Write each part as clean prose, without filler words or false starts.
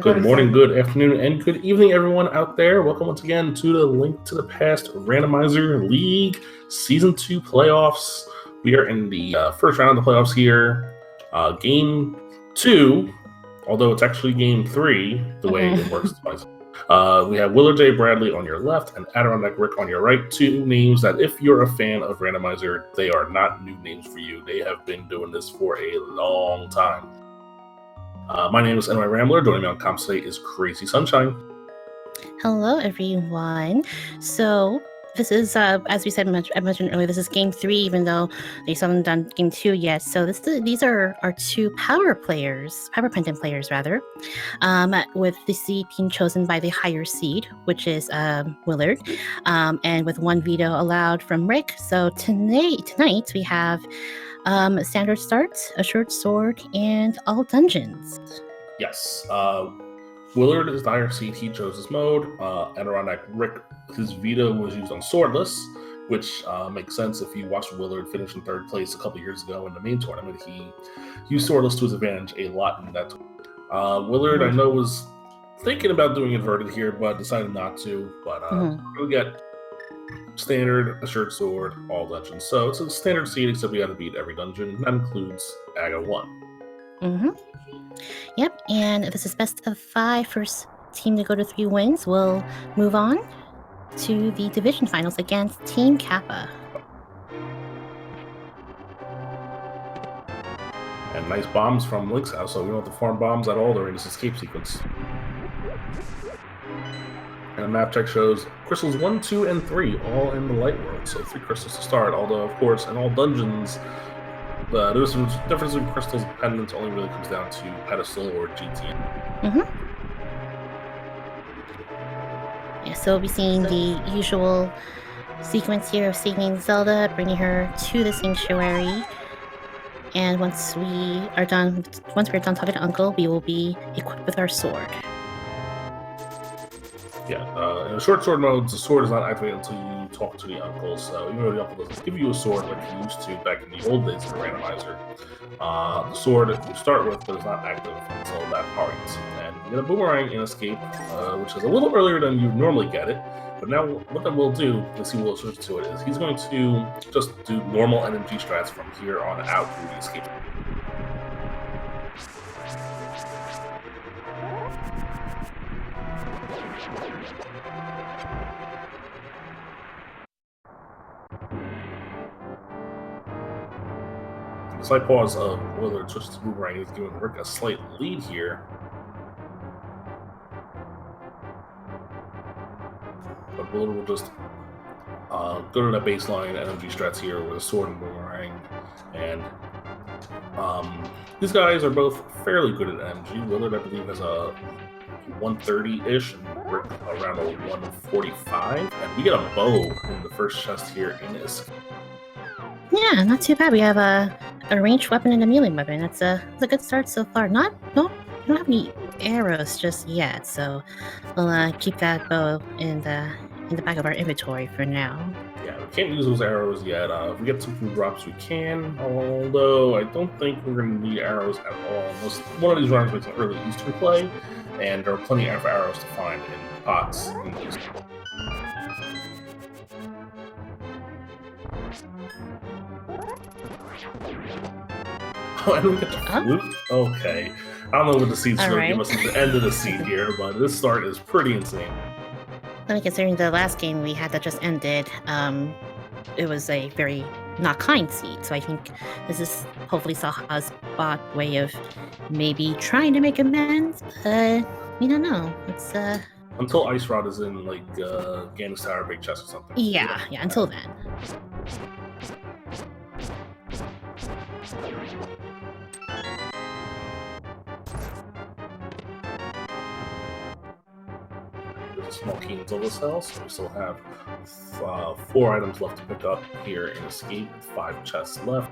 Good morning, good afternoon, and good evening, everyone out there. Welcome once again to the Link to the Past Randomizer League Season 2 playoffs. We are in the first round of the playoffs here. Game 2, although it's actually Game 3, the way it works twice. We have WillardJBradley on your left and AdirondackRick on your right. Two names that, if you're a fan of Randomizer, they are not new names for you. They have been doing this for a long time. My name is NY Rambler. Joining me on comms today is Crazy Sunshine. Hello, everyone. So this is, as we said, I mentioned earlier, this is Game 3, even though they haven't done Game 2 yet. So these are our two power pendant players, rather, with the seed being chosen by the higher seed, which is Willard, and with one veto allowed from Rick. So tonight we have standard starts, assured sword, and all dungeons. Yes. Willard is the higher seed. He chose this mode. AdirondackRick, his veto was used on swordless, which makes sense if you watched Willard finish in third place a couple years ago in the main tournament. He used swordless to his advantage a lot in that tournament. Willard, I know, was thinking about doing inverted here, but decided not to. But we get standard, assured sword, all dungeons. So it's a standard seed, except we got to beat every dungeon. That includes AGA 1. Yep, and this is best of 5. First team to go to 3 wins will move on to the division finals against Team Kappa. And nice bombs from Link's house, so we don't have to farm bombs at all during this escape sequence. And the map check shows crystals 1, 2, and 3 all in the light world, so 3 crystals to start. Although, of course, in all dungeons, there's some difference in crystals and pendants only really comes down to pedestal or GTN. Yeah, so we'll be seeing the usual sequence here of saving Zelda, bringing her to the sanctuary. And once we're done talking to Uncle, we will be equipped with our sword. Yeah, in a short sword mode, the sword is not activated until you talk to the uncle. So even though the uncle doesn't give you a sword like he used to back in the old days of Randomizer, the sword you start with is not active until that point. And you get a boomerang in Escape, which is a little earlier than you normally get it. But now what that will do, let's see what will switch to it, is he's going to just do normal NMG strats from here on out through the Escape. The slight pause of Willard switches to boomerang is giving Rick a slight lead here. But Willard will just go to that baseline energy strats here with a sword and boomerang. And these guys are both fairly good at MG. Willard, I believe, has a 130-ish, and Rick around a 145. And we get a bow in the first chest here in Escape. Yeah, not too bad. We have a ranged weapon and a melee weapon. That's a good start so far. We don't have any arrows just yet, so we'll keep that bow in the back of our inventory for now. Yeah, we can't use those arrows yet. If we get some food drops, we can. Although I don't think we're going to need arrows at all, unless one of these rounds makes an early Eastern play, and there are plenty of arrows to find in pots in these. Oh, and we get the flute? Okay. I don't know what the seed's going to give us at the end of the seed here, but this start is pretty insane. I mean, considering the last game we had that just ended, it was a very not kind seed, so I think this is hopefully Saha's bot way of maybe trying to make amends, but we don't know. It's until Ice Rod is in, like, Ganon's Tower, Big Chest or something. Yeah, until then. There's a small key in Zelda cell, so we still have 4 items left to pick up here in Escape, 5 chests left.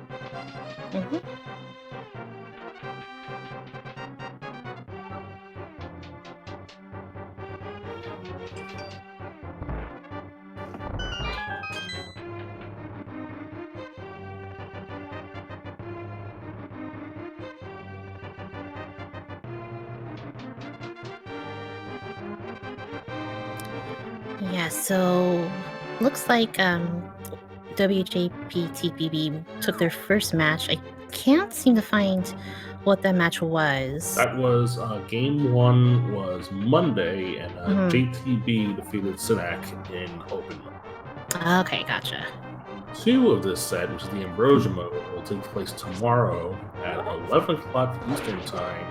Yeah, so looks like WJPTBB took their first match. I can't seem to find what that match was. That was game 1 was Monday, and JTB defeated Sinak in open mode. Okay, gotcha. 2 of this set, which is the Ambrosia mode, will take place tomorrow at 11 o'clock Eastern Time.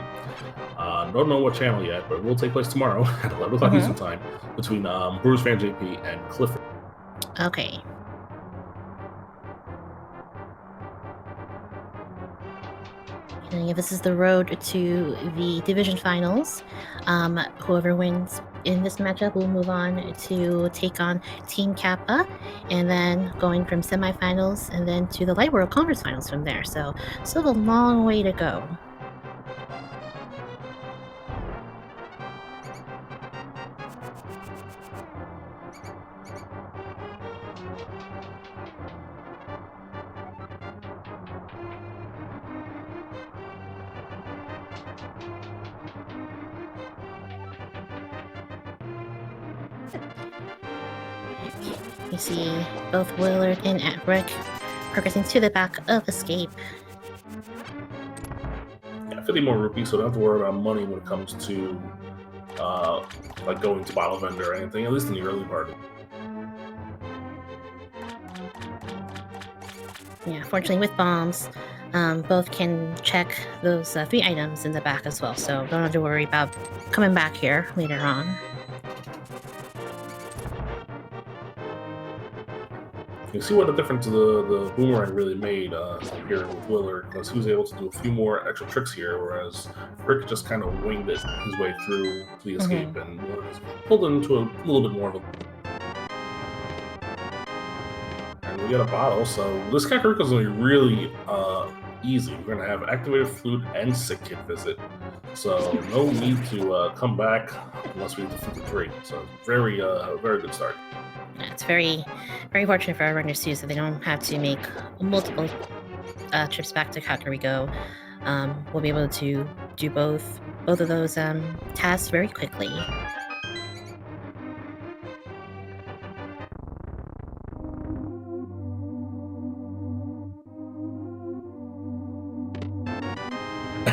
Don't know what channel yet, but it will take place tomorrow at 11 o'clock Eastern Time between Brewers Fan JP and Clifford. Okay. And yeah, this is the road to the division finals. Whoever wins in this matchup will move on to take on Team Kappa, and then going from semifinals and then to the Light World Conference Finals from there. So still a long way to go. You see both Willard and Rick progressing to the back of Escape. Yeah, 50 more rupees, so don't have to worry about money when it comes to like going to bottle vendor or anything, at least in the early part. Yeah, fortunately with bombs, both can check those 3 items in the back as well, so don't have to worry about coming back here later on. You see what the difference the boomerang really made here with Willard, because he was able to do a few more extra tricks here, whereas Rick just kind of winged it his way through the escape, and Willard pulled it into a little bit more of a... And we got a bottle, so this Kakariko is going to be really easy. We're going to have activated flute and sick kid visit, so no need to come back unless we defeat the 3. So very good start. It's very, very fortunate for our runners too, so they don't have to make multiple trips back to Kakariko. We'll be able to do both of those tasks very quickly.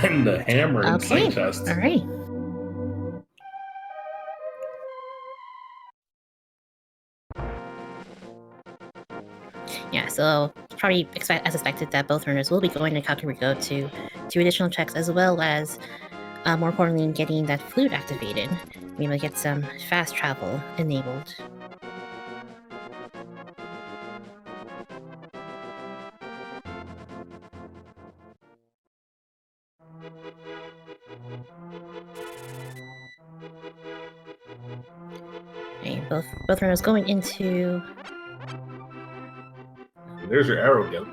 And the hammer and sight chest. All right. Yeah, so probably as expected that both runners will be going to Kakariko to do additional checks, as well as, more importantly, getting that flute activated. Be able to get some fast travel enabled. Okay, both runners going into... There's your arrow again.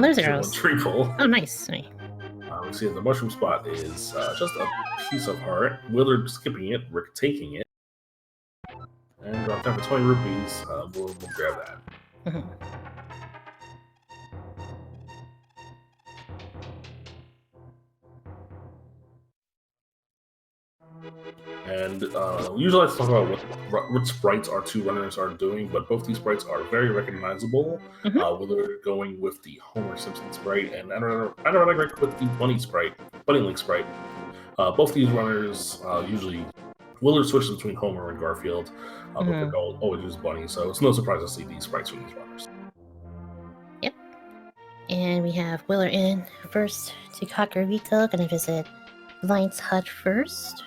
There's arrows. Triple. Oh, nice. We see the mushroom spot is just a piece of heart. Willard skipping it, Rick taking it. And drop down for 20 rupees. We'll grab that. And usually I talk about what sprites our 2 runners are doing, but both these sprites are very recognizable. Willard going with the Homer Simpson sprite, and AdirondackRick with the Bunny Link sprite. Both these runners usually Willard switches between Homer and Garfield, but Rick always uses Bunny, so it's no surprise to see these sprites from these runners. Yep. And we have Willard in first to Kakariko, gonna visit Lion's Hut first.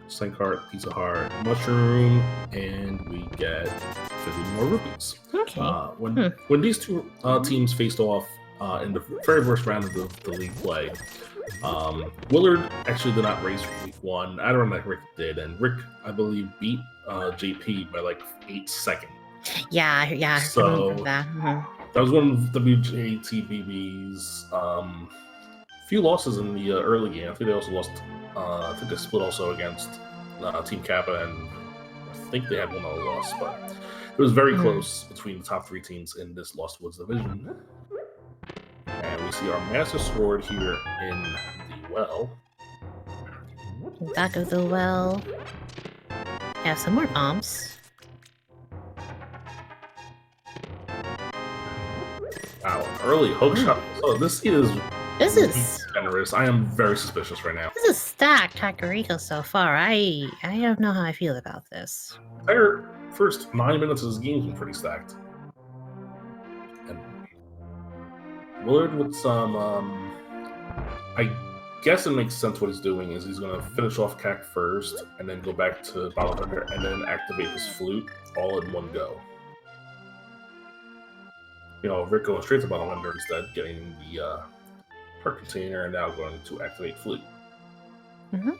Sync heart, piece of heart, mushroom, and we get 50 more rupees. Okay. When these 2 teams faced off in the very first round of the league play, Willard actually did not race for week 1. AdirondackRick did, and Rick, I believe, beat JP by like 8 seconds. Yeah. So that was one of WJTBB's few losses in the early game. I think they also lost. I think they split also against Team Kappa, and I think they had one other loss, but it was very close between the top 3 teams in this Lost Woods division. we see our Master Sword here in the well. Back of the well. Have some more bombs. Wow, early hook shot. So this seed is generous. I am very suspicious right now. This is stacked Kakariko so far. I don't know how I feel about this. Their first 9 minutes of this game's been pretty stacked. And Willard with some, I guess it makes sense what he's doing is he's going to finish off Kak first, and then go back to Bottle Vendor, and then activate his flute all in one go. You know, Rick going straight to Bottle Vendor instead, getting the heart container, and now going to activate flute. Mm-hmm.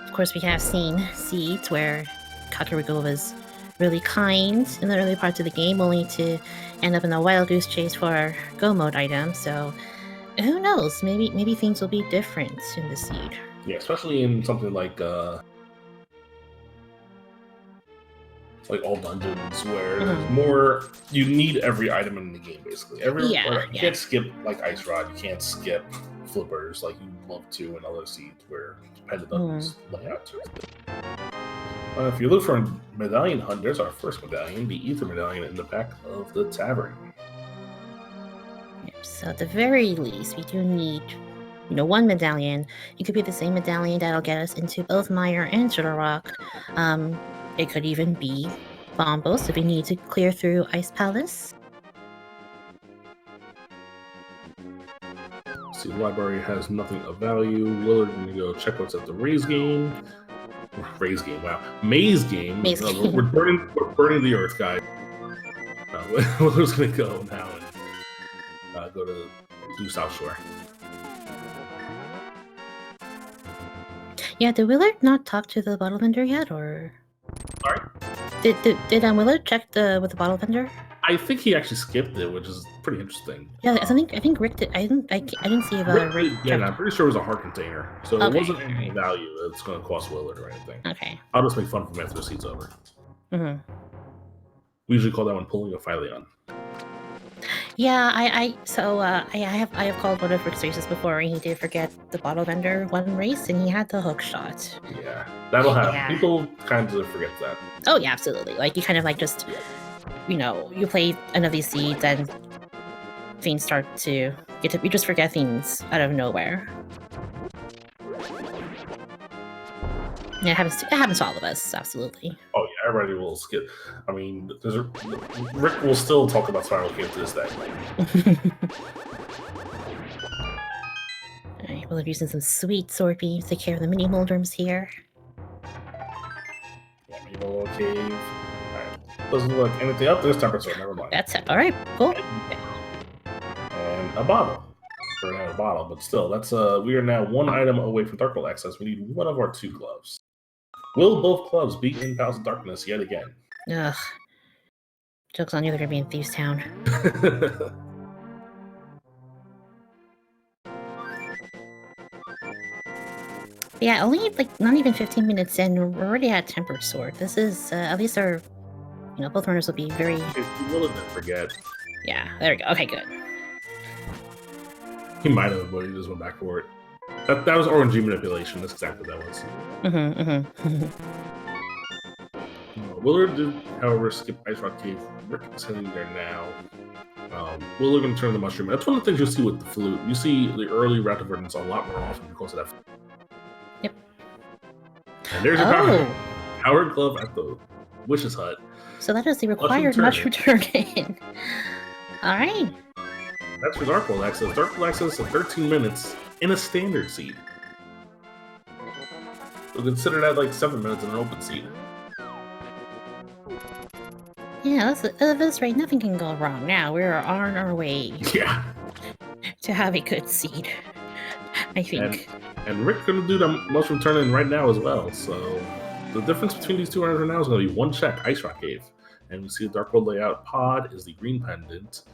Of course, we have seen seeds where Kakariko was really kind in the early parts of the game, only to end up in a wild goose chase for our go mode item. So, who knows? Maybe things will be different in the seed. Yeah, especially in something like all dungeons where there's more. You need every item in the game basically. You can't skip like Ice Rod. You can't skip flippers like you'd love to in other seeds where dependent dungeons lay out. If you look for a medallion hunt, there's our first medallion, the Ether Medallion in the back of the tavern. Yep, so at the very least, we do need, one medallion. It could be the same medallion that'll get us into both Mire and Sugar Rock. It could even be Bombos if we need to clear through Ice Palace. See, the library has nothing of value. Willard gonna go check what's at the Maze game. Maze game. We're burning the earth, guys. Willard's gonna go now and go to do South Shore. Yeah, did Willard not talk to the bottle vendor yet, or? Sorry? Did Willard check with the bottle vendor? I think he actually skipped it, which is pretty interesting. Yeah, I think Rick did. I didn't see about Rick. Yeah, I'm pretty sure it was a heart container, so it wasn't any value that's going to cost Willard or anything. Okay. I'll just make fun of him after the seat's over. Mm-hmm. We usually call that one pulling a Phyllion. Yeah, I have called one of Rick's races before, and he did forget the bottle vendor one race, and he had the hook shot. Yeah, that'll happen. People kind of forget that. Oh yeah, absolutely. Like you kind of like just. You play one of these seeds and things start to you just forget things out of nowhere. Yeah, it happens to all of us, absolutely. Oh yeah, everybody will skip. I mean, Rick will still talk about Spiral Cave to this day. Alright, we'll be using some sweet sword beams to take care of the mini moldrums here. Yeah, mini moldrum cave. Doesn't look like anything up. There's temperature. Never mind. That's it. All right, cool. And a bottle. We're not a bottle, but still, that's we are now one item away from Dark World access. We need one of our two gloves. Will both gloves be in Palace of Darkness yet again? Ugh. Joke's on you. They're gonna be in Thieves Town. Yeah, only not even 15 minutes in. We're already at Tempered Sword. This is at least our. Both runners will be very... You will have forget. Yeah, there we go. Okay, good. He might have, but he just went back for it. That was RNG manipulation. That's exactly what that was. Willard did, however, skip Ice Rock Cave. Rick is heading there now. Willard going to turn the mushroom. That's one of the things you'll see with the flute. You see the early route divergence a lot more often because of that. Yep. And there's your Howard Glove at the Witch's Hut. So that is the required mushroom turn-in. Alright. That's for Dark World access. Dark World access of 13 minutes in a standard seed. We'll consider that like 7 minutes in an open seed. Yeah, at this rate, nothing can go wrong now. We're on our way to have a good seed, I think. And Rick's going to do the mushroom turn-in right now as well, so... The difference between these two runners right now is going to be one check, Ice Rock Cave. And we see the Dark World layout. Pod is the green pendant.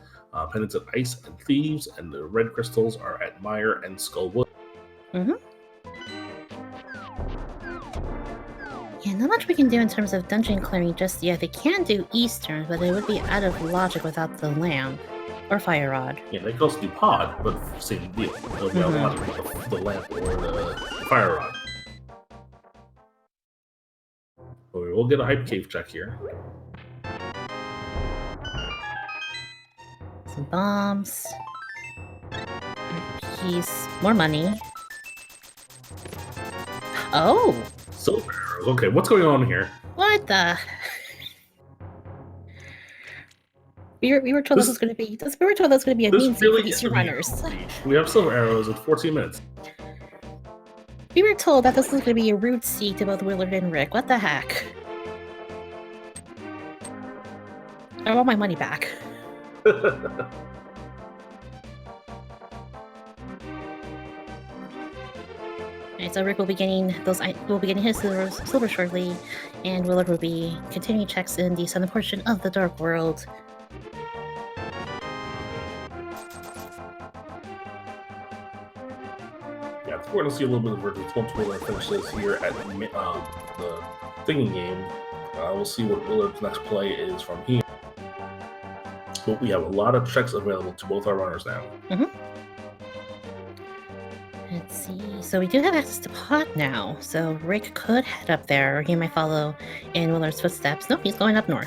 Pendants at Ice and Thieves, and the red crystals are at Mire and Skullwood. Yeah, not much we can do in terms of dungeon clearing just yet. They can do Eastern, but it would be out of logic without the lamp or fire rod. Yeah, they can also do Pod, but same deal. It'll be out of logic with the lamp or the fire rod. But we will get a hype cave check here. Some bombs. Keys. More money. Oh! Silver arrows. Okay, what's going on here? What the? We were told this was going to be. We were told this was going to be a means for these runners. We have silver arrows at 14 minutes. We were told that this was going to be a route seek to both Willard and Rick. What the heck? I want my money back. Alright, so Rick will be getting his silver shortly, and Willard will be continuing checks in the southern portion of the Dark World. Yeah, we're going to see a little bit of Virgil's once Willard finishes here at the thinking game. We'll see what Willard's next play is from here. But we have a lot of checks available to both our runners now. Let's see. So we do have access to Pod now. So Rick could head up there, or he might follow in Willard's footsteps. Nope, he's going up north.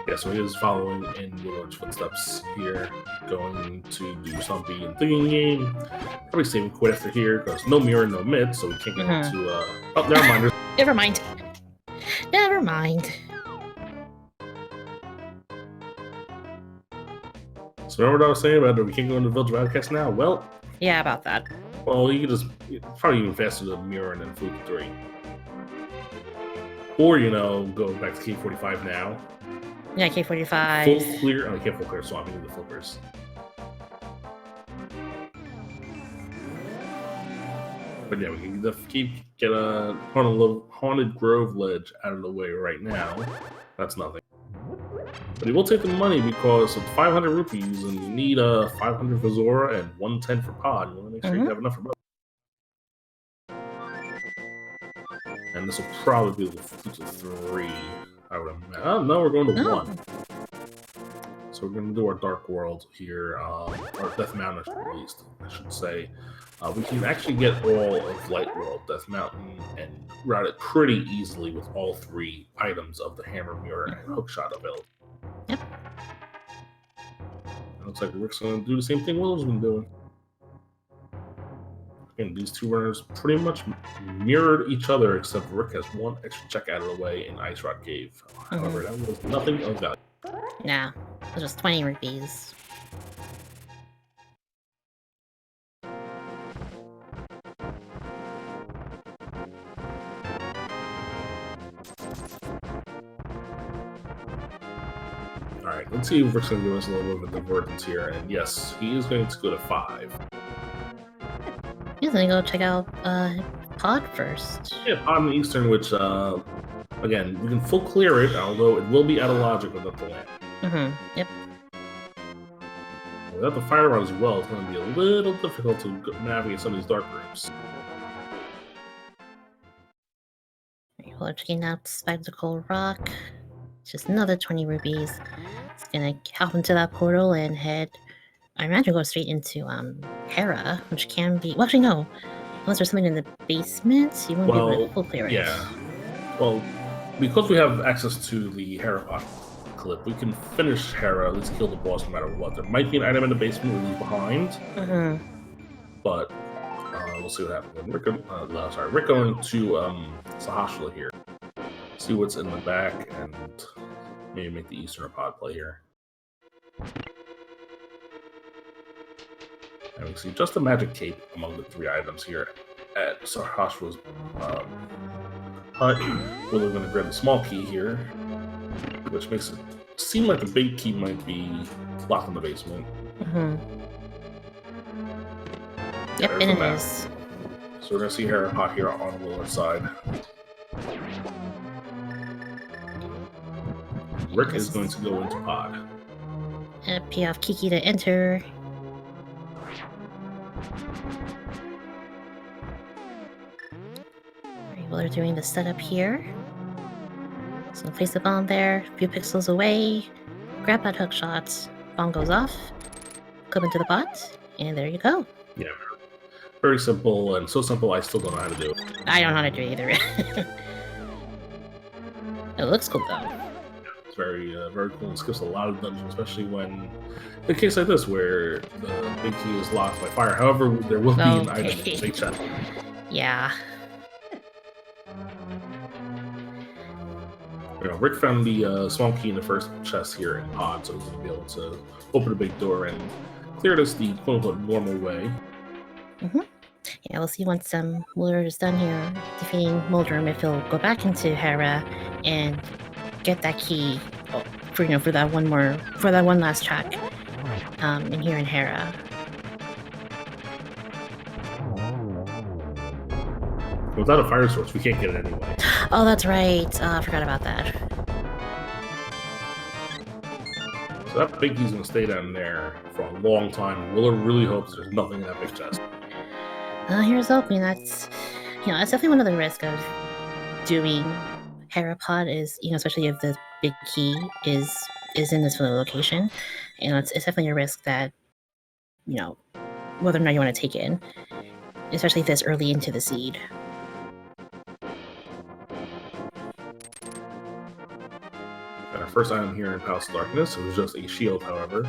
Yeah, so he is following in Willard's footsteps here, going to do Stumpy and Thinking Game. Probably saving quit after here, because no mirror, no mid, so we can't get into... Oh, never mind. Never mind. Never mind. So remember what I was saying about we can't go into Village Radcast now? Well... Yeah, about that. Well, you could just... Probably even faster to mirror and then Fluke 3. Or, go back to K45 now. Yeah, K45. Full clear... I can't full clear, so I'm using the flippers. But yeah, we can get a Haunted Grove ledge out of the way right now. That's nothing. But he will take the money because of 500 rupees, and you need 500 for Zora and 110 for Pod. You want to make sure you have enough for both. And this will probably be the 3, I would imagine. Oh, no, we're going to 1. So we're going to do our Dark World here, or Death Mountain at least, I should say. We can actually get all of Light World, Death Mountain, and route it pretty easily with all 3 items of the Hammer, Mirror, and Hookshot available. Yep. It looks like Rick's going to do the same thing Willard's been doing. Again, these 2 runners pretty much mirrored each other, except Rick has 1 extra check out of the way in Ice Rock Cave. However, that was nothing of value. Nah, it was just 20 rupees. Alright, let's see if Rick's going to give us a little bit of a divergence here. And yes, he is going to go to 5. He's going to go check out Pod first. Yeah, Pod in the Eastern, which, again, we can full clear it, although it will be out of logic without the lamp. Yep. Without the fire rod as well, it's going to be a little difficult to navigate some of these dark rooms. We're checking out Spectacle Rock. Just another 20 rupees. It's gonna hop into that portal and head. I imagine go straight into Hera, which can be. Well, actually, no. Unless there's something in the basement, you won't be able to full clear it. Yeah. Well, because we have access to the Hera clip, we can finish Hera, at least kill the boss no matter what. There might be an item in the basement we leave behind, but we'll see what happens. Rick going to Sahashala here. See what's in the back and maybe make the Eastern Pod play here. And we see just a magic cape among the 3 items here at Sahashala's hut. We're going to grab the small key here, which makes it seem like the big key might be locked in the basement. Yep, and it is. So we're going to see Hera Pot here on Willard's side. Rick is going to go into pod. Pay off Kiki to enter. Alright, well, they're doing the setup here. So place the bomb there, a few pixels away, grab that hook shot, bomb goes off, come into the pot, and there you go. Yeah, very simple, and so simple I still don't know how to do it. I don't know how to do it either. It looks cool though. It's very cool and skips a lot of dungeons, especially when, in a case like this, where the big key is locked by fire. However, there will be an item in the big chest. Yeah. Rick found the small key in the first chest here in pod, so he's going to be able to open a big door and clear this the quote-unquote normal way. Yeah, we'll see once Willard is done here defeating Muldrum if he'll go back into Hera and get that key for that one last track in here in Hera. Without a fire source, we can't get it anyway. Oh, that's right. I forgot about that. So that big key's going to stay down there for a long time. Willard really hopes there's nothing in that big chest. Here's hoping. That's definitely one of the risks of doing Herapod is, especially if the big key is in this location. It's definitely a risk that, whether or not you want to take in, especially this early into the seed. Got our first item here in Palace of Darkness. It was just a shield, however.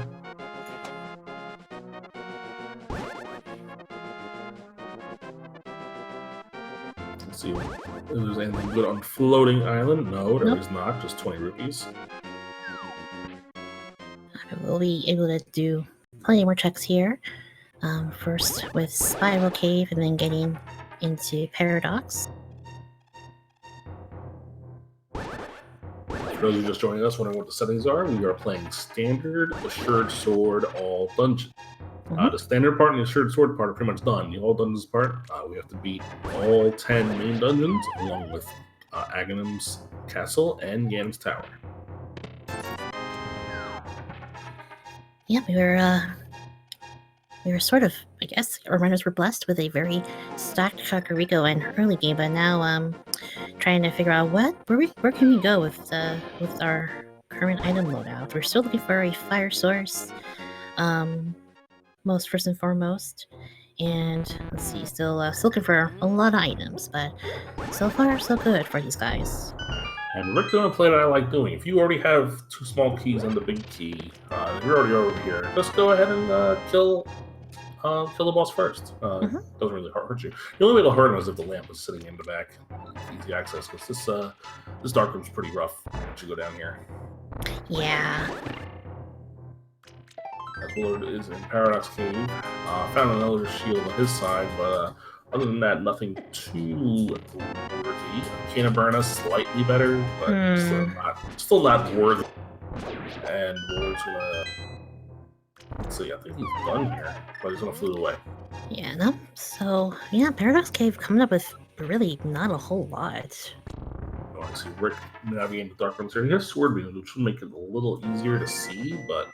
Let's see if there's anything good on Floating Island. No, there is not. Just 20 rupees. We'll be able to do plenty more checks here. First with Spiral Cave and then getting into Paradox. For those who are just joining us, wondering what the settings are, we are playing Standard, Assured Sword, All Dungeon. The Standard part and the Assured Sword part are pretty much done. The All Dungeons part, we have to beat all 10 main dungeons, along with Aghanim's Castle and Ganon's Tower. Yeah, we were sort of, I guess, our runners were blessed with a very stacked Kakariko in early game, but now trying to figure out where can we go with our current item loadout. We're still looking for a fire source, first and foremost, and let's see, still looking for a lot of items, but so far so good for these guys. And Rick doing a play that I like doing. If you already have 2 small keys and the big key, you're already over here. Just go ahead and kill the boss first. Doesn't really hurt you. The only way it'll hurt him is if the lamp was sitting in the back. Easy access, because this dark room's pretty rough once you go down here. Yeah. As Willard is in Paradox Cave. Found another shield on his side, but other than that, nothing too worthy. Canterburna slightly better, but still not worthy. And Willard's gonna. So yeah, I think he's done here, but he's gonna float away. Yeah, no. So yeah, Paradox Cave coming up with really not a whole lot. I see Rick navigating the dark rooms here. He has sword beams, which will make it a little easier to see, but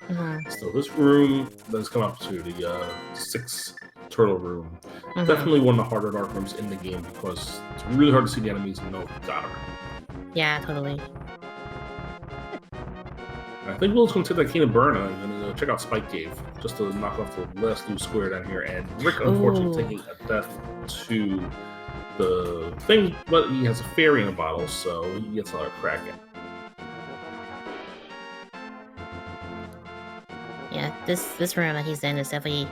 still, this room that's come up to the 6 turtle room. Definitely one of the harder dark rooms in the game because it's really hard to see the enemies and know if you got them. Yeah, totally. I think Will's going to take that Canterburna and go check out Spike Cave just to knock off the last new square down here. And Rick, unfortunately, taking a death to the thing, but he has a fairy in a bottle, so he gets another crack at it. Yeah, this room that he's in is definitely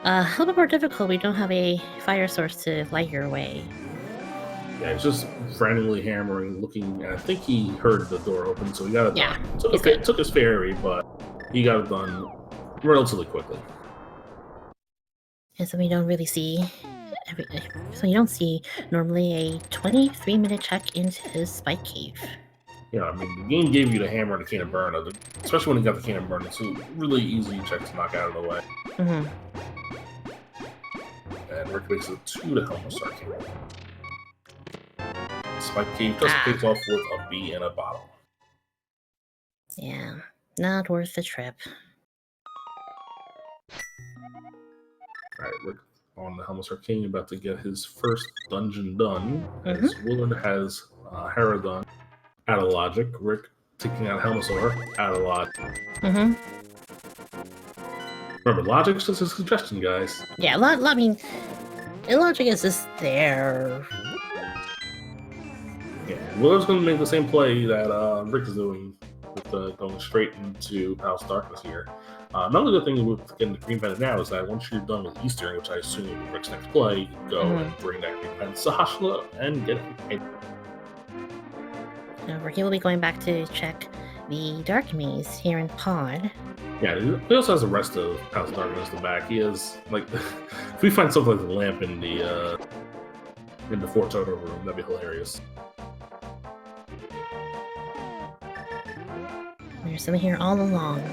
a little bit more difficult. We don't have a fire source to light your way. Yeah, he's just frantically hammering, looking. I think he heard the door open, so he got it done. Took his fairy, but he got it done relatively quickly. And so we don't really see. So you don't see normally a 23-minute check into Spike Cave. Yeah, I mean, the game gave you the hammer and the Canterburna, especially when you got the Canterburna. It's a really easy check to knock out of the way. And Rick makes it 2 to help us start King. Spike Cave just takes off with a bee in a bottle. Yeah, not worth the trip. All right, Rick on the Helmsar King about to get his first dungeon done. As Willard has Hera done. Out of logic. Rick taking out Helmsar. Out of logic. Remember, logic's just a suggestion, guys. Yeah, I mean, logic is just there. Yeah, Willard's going to make the same play that Rick is doing with going straight into House Darkness here. Another good thing with getting the Green Pendant now is that once you're done with Eastern, which I assume will be Rick's next play, you can go and bring that Green Pendant to Hashla and get it. Ricky will be going back to check the Dark Maze here in Pod. Yeah, he also has the rest of House Darkness in the back. He has, like, if we find something like the lamp in the Fort Toto room, that'd be hilarious. There's someone here all along.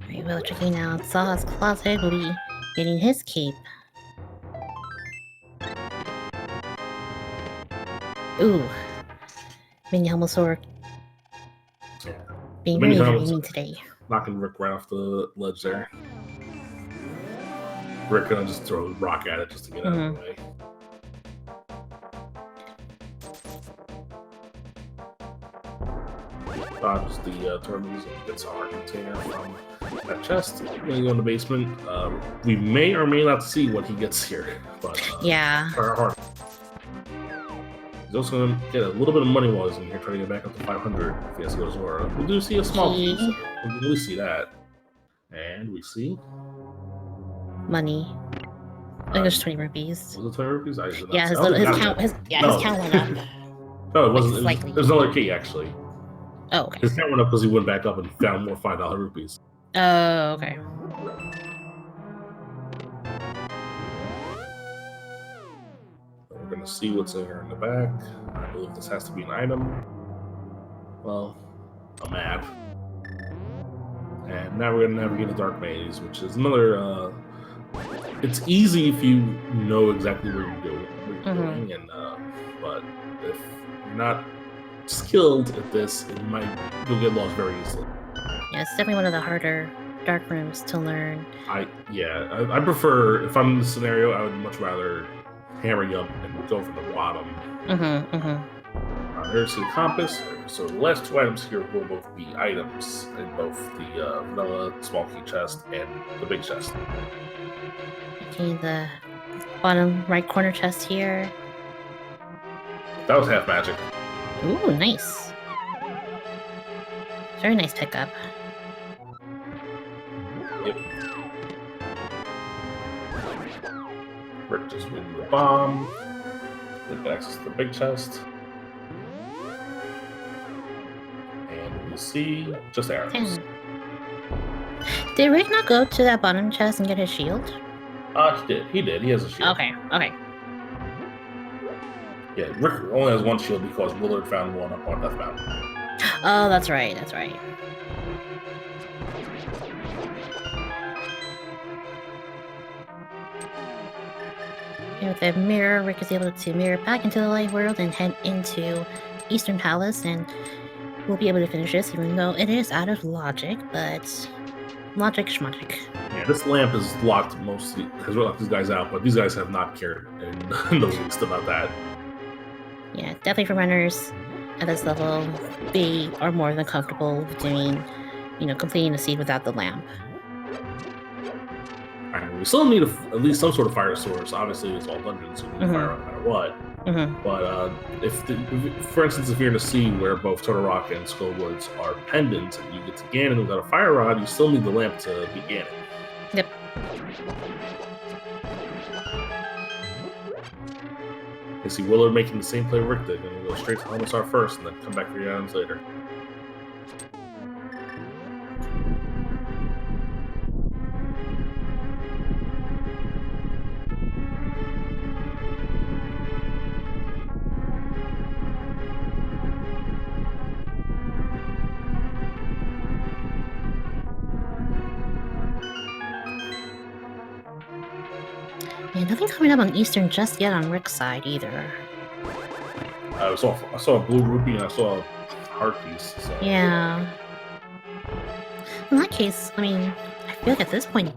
Alright, well, checking out Saw's closet will be getting his cape. Ooh. Mini Helmosaur. Yeah. Being really mean today. Knocking Rick right off the ledge there. Rick gonna just throw a rock at it just to get out of the way. Dodges the turtles and gets our container from that chest. We're gonna go in the basement. We may or may not see what he gets here, but yeah. He's also gonna get a little bit of money while he's in here, trying to get back up to 500 if he has to go to Zora. We do see a small piece. We can really see that, and we see money. I think there's 20 rupees. Was it 20 rupees? Yeah, his count went up. No, it wasn't. There's another key actually. Oh, okay. His count went up because he went back up and found more $5 rupees. Oh, okay. We're going to see what's in here in the back. I believe this has to be an item. Well, a map. And now we're going to navigate the Dark Maze, which is another... it's easy if you know exactly where you're going, and but if you're not skilled at this, you'll get lost very easily. Yeah, it's definitely one of the harder dark rooms to learn. I prefer, if I'm in this scenario, I would much rather hammer you up and go from the bottom. There's the compass. So the last two items here will both be items in both the vanilla small key chest and the big chest. Okay, the bottom right corner chest here. That was half magic. Ooh, nice. Very nice pickup. Yep. Rick just winning the bomb. We've got access to the big chest. And we see just arrows. Did Rick not go to that bottom chest and get his shield? He did. He has a shield. Okay. Yeah, Rick only has one shield because Willard found one up on Death Mountain. Oh, that's right. And with the mirror, Rick is able to mirror back into the light world and head into Eastern Palace, and we'll be able to finish this, even though it is out of logic, but logic schmagic. Yeah, this lamp is locked mostly, has locked these guys out, but these guys have not cared in the least about that. Yeah, definitely for runners at this level, they are more than comfortable doing, completing the seed without the lamp. Alright, we still need at least some sort of fire source. Obviously, it's all dungeons, so we need fire no matter what. But for instance, if you're in a scene where both Totorock and Skullwoods are pendant, and you get to Ganon without a fire rod, you still need the lamp to be Ganon. Yep. You see Willard making the same play Rick did, and we'll go straight to Helmsar first, and then come back 3 items later. Yeah, nothing coming up on Eastern just yet on Rick's side either. I saw a blue rupee and I saw a heart piece. So. Yeah. In that case, I mean, I feel like at this point,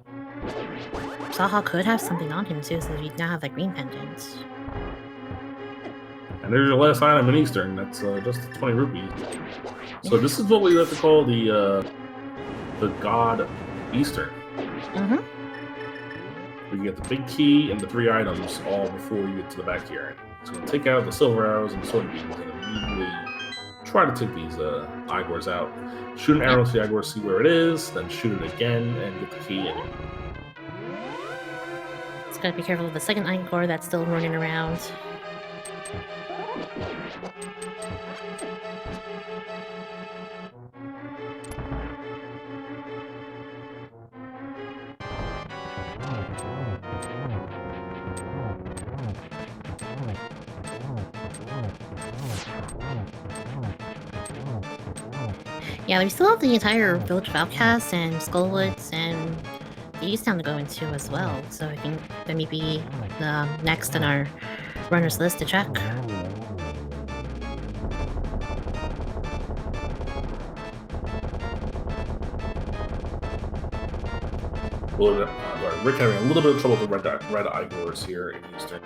Saha could have something on him too, so we now have the green pendant. And there's your last item in Eastern. That's just 20 rupees. So this is what we like to call the God Eastern. Mm-hmm. We get the big key and the 3 items all before you get to the back here. So we'll take out the silver arrows and sword beams and immediately try to take these Igors out. Shoot an arrow to the Igor, see where it is, then shoot it again and get the key in. Just gotta be careful of the second Igor that's still running around. Yeah, we still have the entire Village of Outcasts and Skullwoods and the East Town to go into as well, so I think that may be next on our runner's list to check. Rick having a little bit of trouble with the red Igors here in Eastern.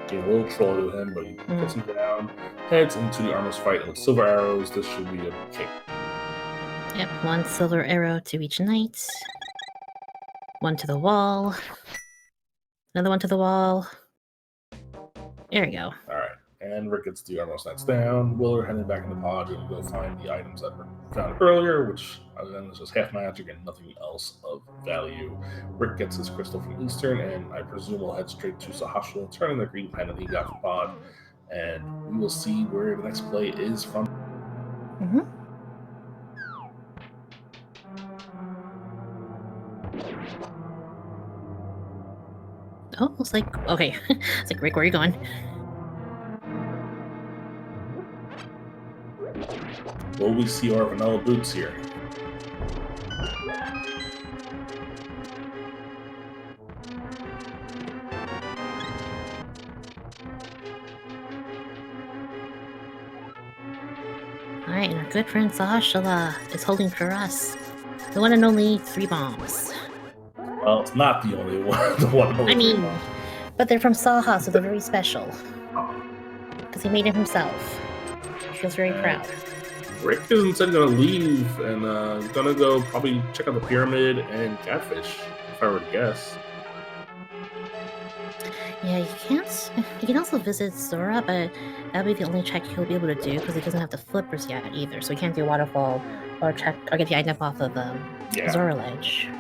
Getting a little troll to him, but he puts him down, heads into the armless fight, and with silver arrows, this should be okay. Yep, 1 silver arrow to each knight. 1 to the wall. Another 1 to the wall. There we go. Alright, and Rick gets the armless knights down. Willard heading back in the pod and go find the items that were found earlier, which then is just half magic and nothing else of value. Rick gets his crystal from Eastern, and I presume we'll head straight to Sahasha, turning the green pendant he got from pod, and we will see where the next play is from. Mm-hmm. Oh, it's like, okay. It's like, Rick, where are you going? Will we see our vanilla boots here? Alright, and our good friend Sahashala is holding for us the one and only 3 bombs. Well, it's not the only one. The one. I mean, but they're from Saha, so they're very special. Because he made it himself. He feels very proud. Rick is instead going to leave and going to go probably check out the pyramid and catfish, if I were to guess. Yeah, you can't. You can also visit Zora, but that'll be the only check he'll be able to do because he doesn't have the flippers yet either. So he can't do waterfall or check or get the item off of Zora Ledge.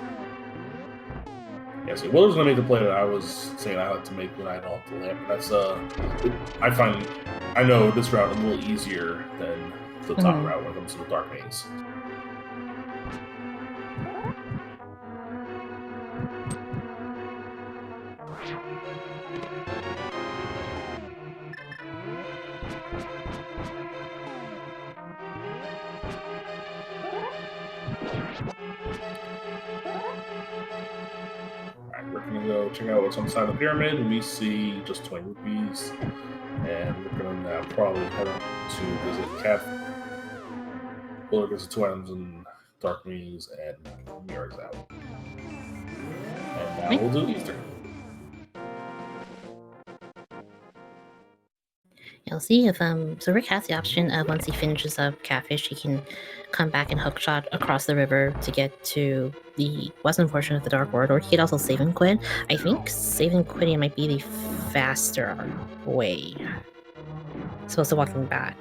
Yeah, so Willard's gonna make the play that I was saying I like to make when I know the lamp. That's I know this route a little easier than the top route when it comes to the dark maze. We're gonna go check out what's on the side of the pyramid, and we see just 20 rupees. And we're gonna now probably head up to visit Cat. Willard gets the 2 items in Dark Maze, and Mire's out. And now we'll do Eastern. You'll see if so Rick has the option of once he finishes up Catfish, he can come back and hookshot across the river to get to the western portion of the Dark World, or he could also save and quit. I think save and quitting might be the faster way, as opposed to walking back.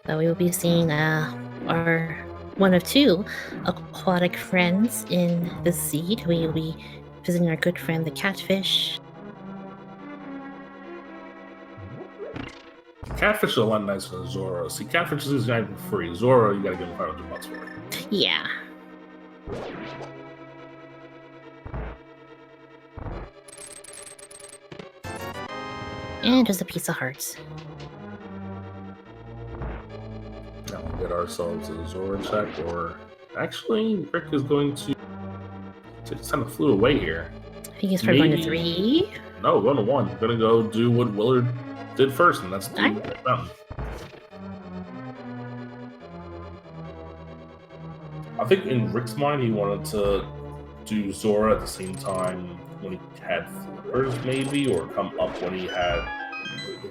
So we will be seeing our one of 2 aquatic friends in the seed. We will be visiting our good friend the Catfish. Catfish is a lot nicer than Zora. See, Catfish is not even free. Zora, you gotta give him $500 for it. Yeah. And just a piece of heart. Now, get ourselves a Zora check, or actually, Rick is going to send a flew away here. I think he's probably going to 3. No, going to 1. We're going to go do what Willard did first, and that's do Mountain. I think in Rick's mind, he wanted to do Zora at the same time when he had flippers, maybe, or come up when he had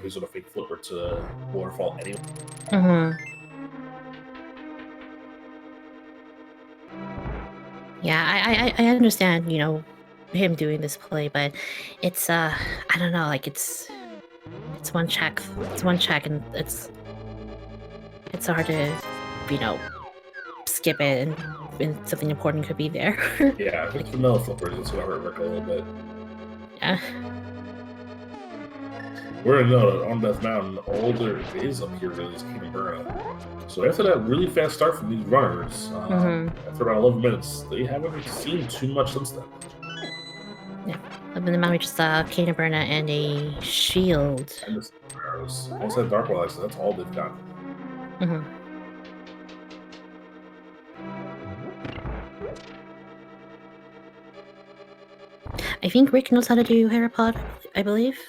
his sort of fake flipper to waterfall anyway. Yeah, I understand, you know, him doing this play, but it's I don't know, like it's one check. It's one check, and it's hard to, you know, skip it and something important could be there. Yeah, I think the middle flippers is gonna hurt Rick a little bit. Yeah. We're gonna know that on Death Mountain, all there is up here really is Kakariko. So after that really fast start from these runners, after about 11 minutes, they haven't seen too much since then. Yeah, up in the mountain we just saw Kakariko and a shield. And the arrows. Also had Dark World, so that's all they've got. I think Rick knows how to do Herapod, I believe.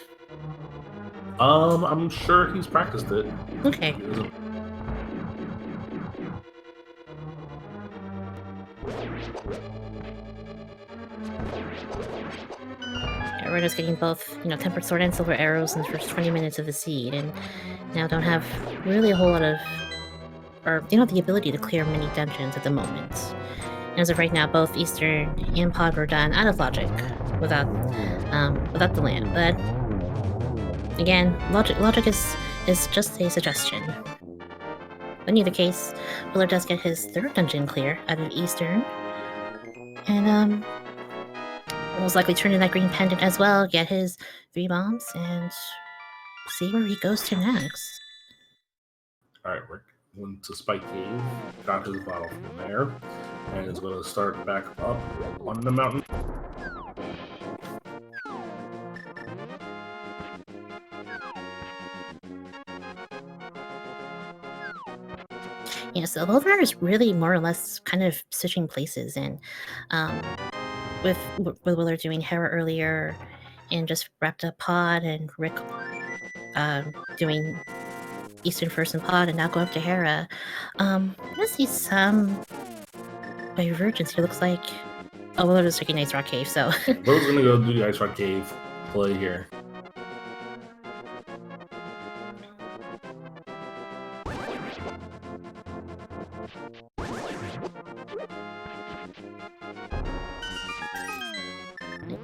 I'm sure he's practiced it. Okay. Yeah, we're just getting both, you know, tempered sword and silver arrows in the first 20 minutes of the seed, and now don't have really a whole lot of, or they don't have the ability to clear many dungeons at the moment. And as of right now, both Eastern and Pod were done out of logic, without the land. But again, logic is just a suggestion. But in either case, Willard does get his 3rd dungeon clear out of Eastern, and most likely turn in that green pendant as well, get his 3 bombs, and see where he goes to next. Alright, Rick went to Spike Cave, got his bottle from there, and is going to start back up on the mountain. Yeah, so Willard is really more or less kind of switching places, and with Willard doing Hera earlier and just wrapped up Pod, and Rick doing Eastern first and Pod, and now go up to Hera. I'm gonna see some divergence here. Looks like Willard is taking Ice Rock Cave, so Willard's gonna go do the Ice Rock Cave play here.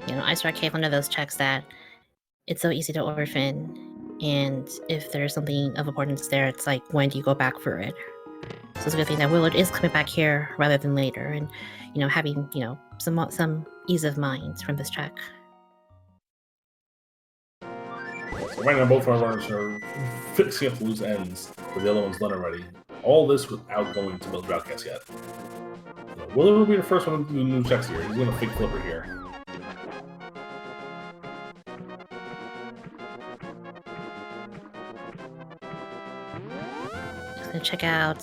You know, Ice Rock Cave, one of those checks that it's so easy to orphan, and if there's something of importance there, it's like, when do you go back for it? So it's a good thing that Willard is coming back here rather than later, and, you know, having, you know, some ease of mind from this check. So right now, both our runners are fixing up loose ends, but the other one's done already. All this without going to build broadcast yet. So Willard will be the first one to do new checks here. He's going to fake flipper here. Check out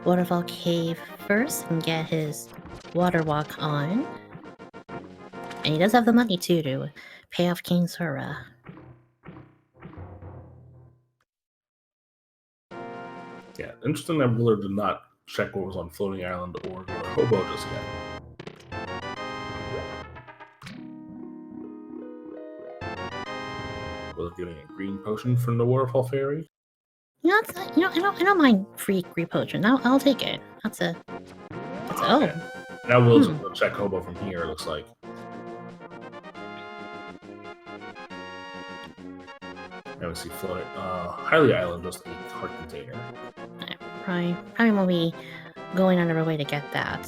Waterfall Cave first and get his water walk on. And he does have the money too to pay off King Sora. Yeah, interesting that Willard did not check what was on Floating Island or Hobo just yet. Willard getting a green potion from the Waterfall Fairy. You know, I don't mind free potion. I'll take it. That's oh. Okay. Now Will's gonna check Hobo from here, it looks like. Now we see Floating Highly Island, just a heart container. Probably won't be going out of our way to get that.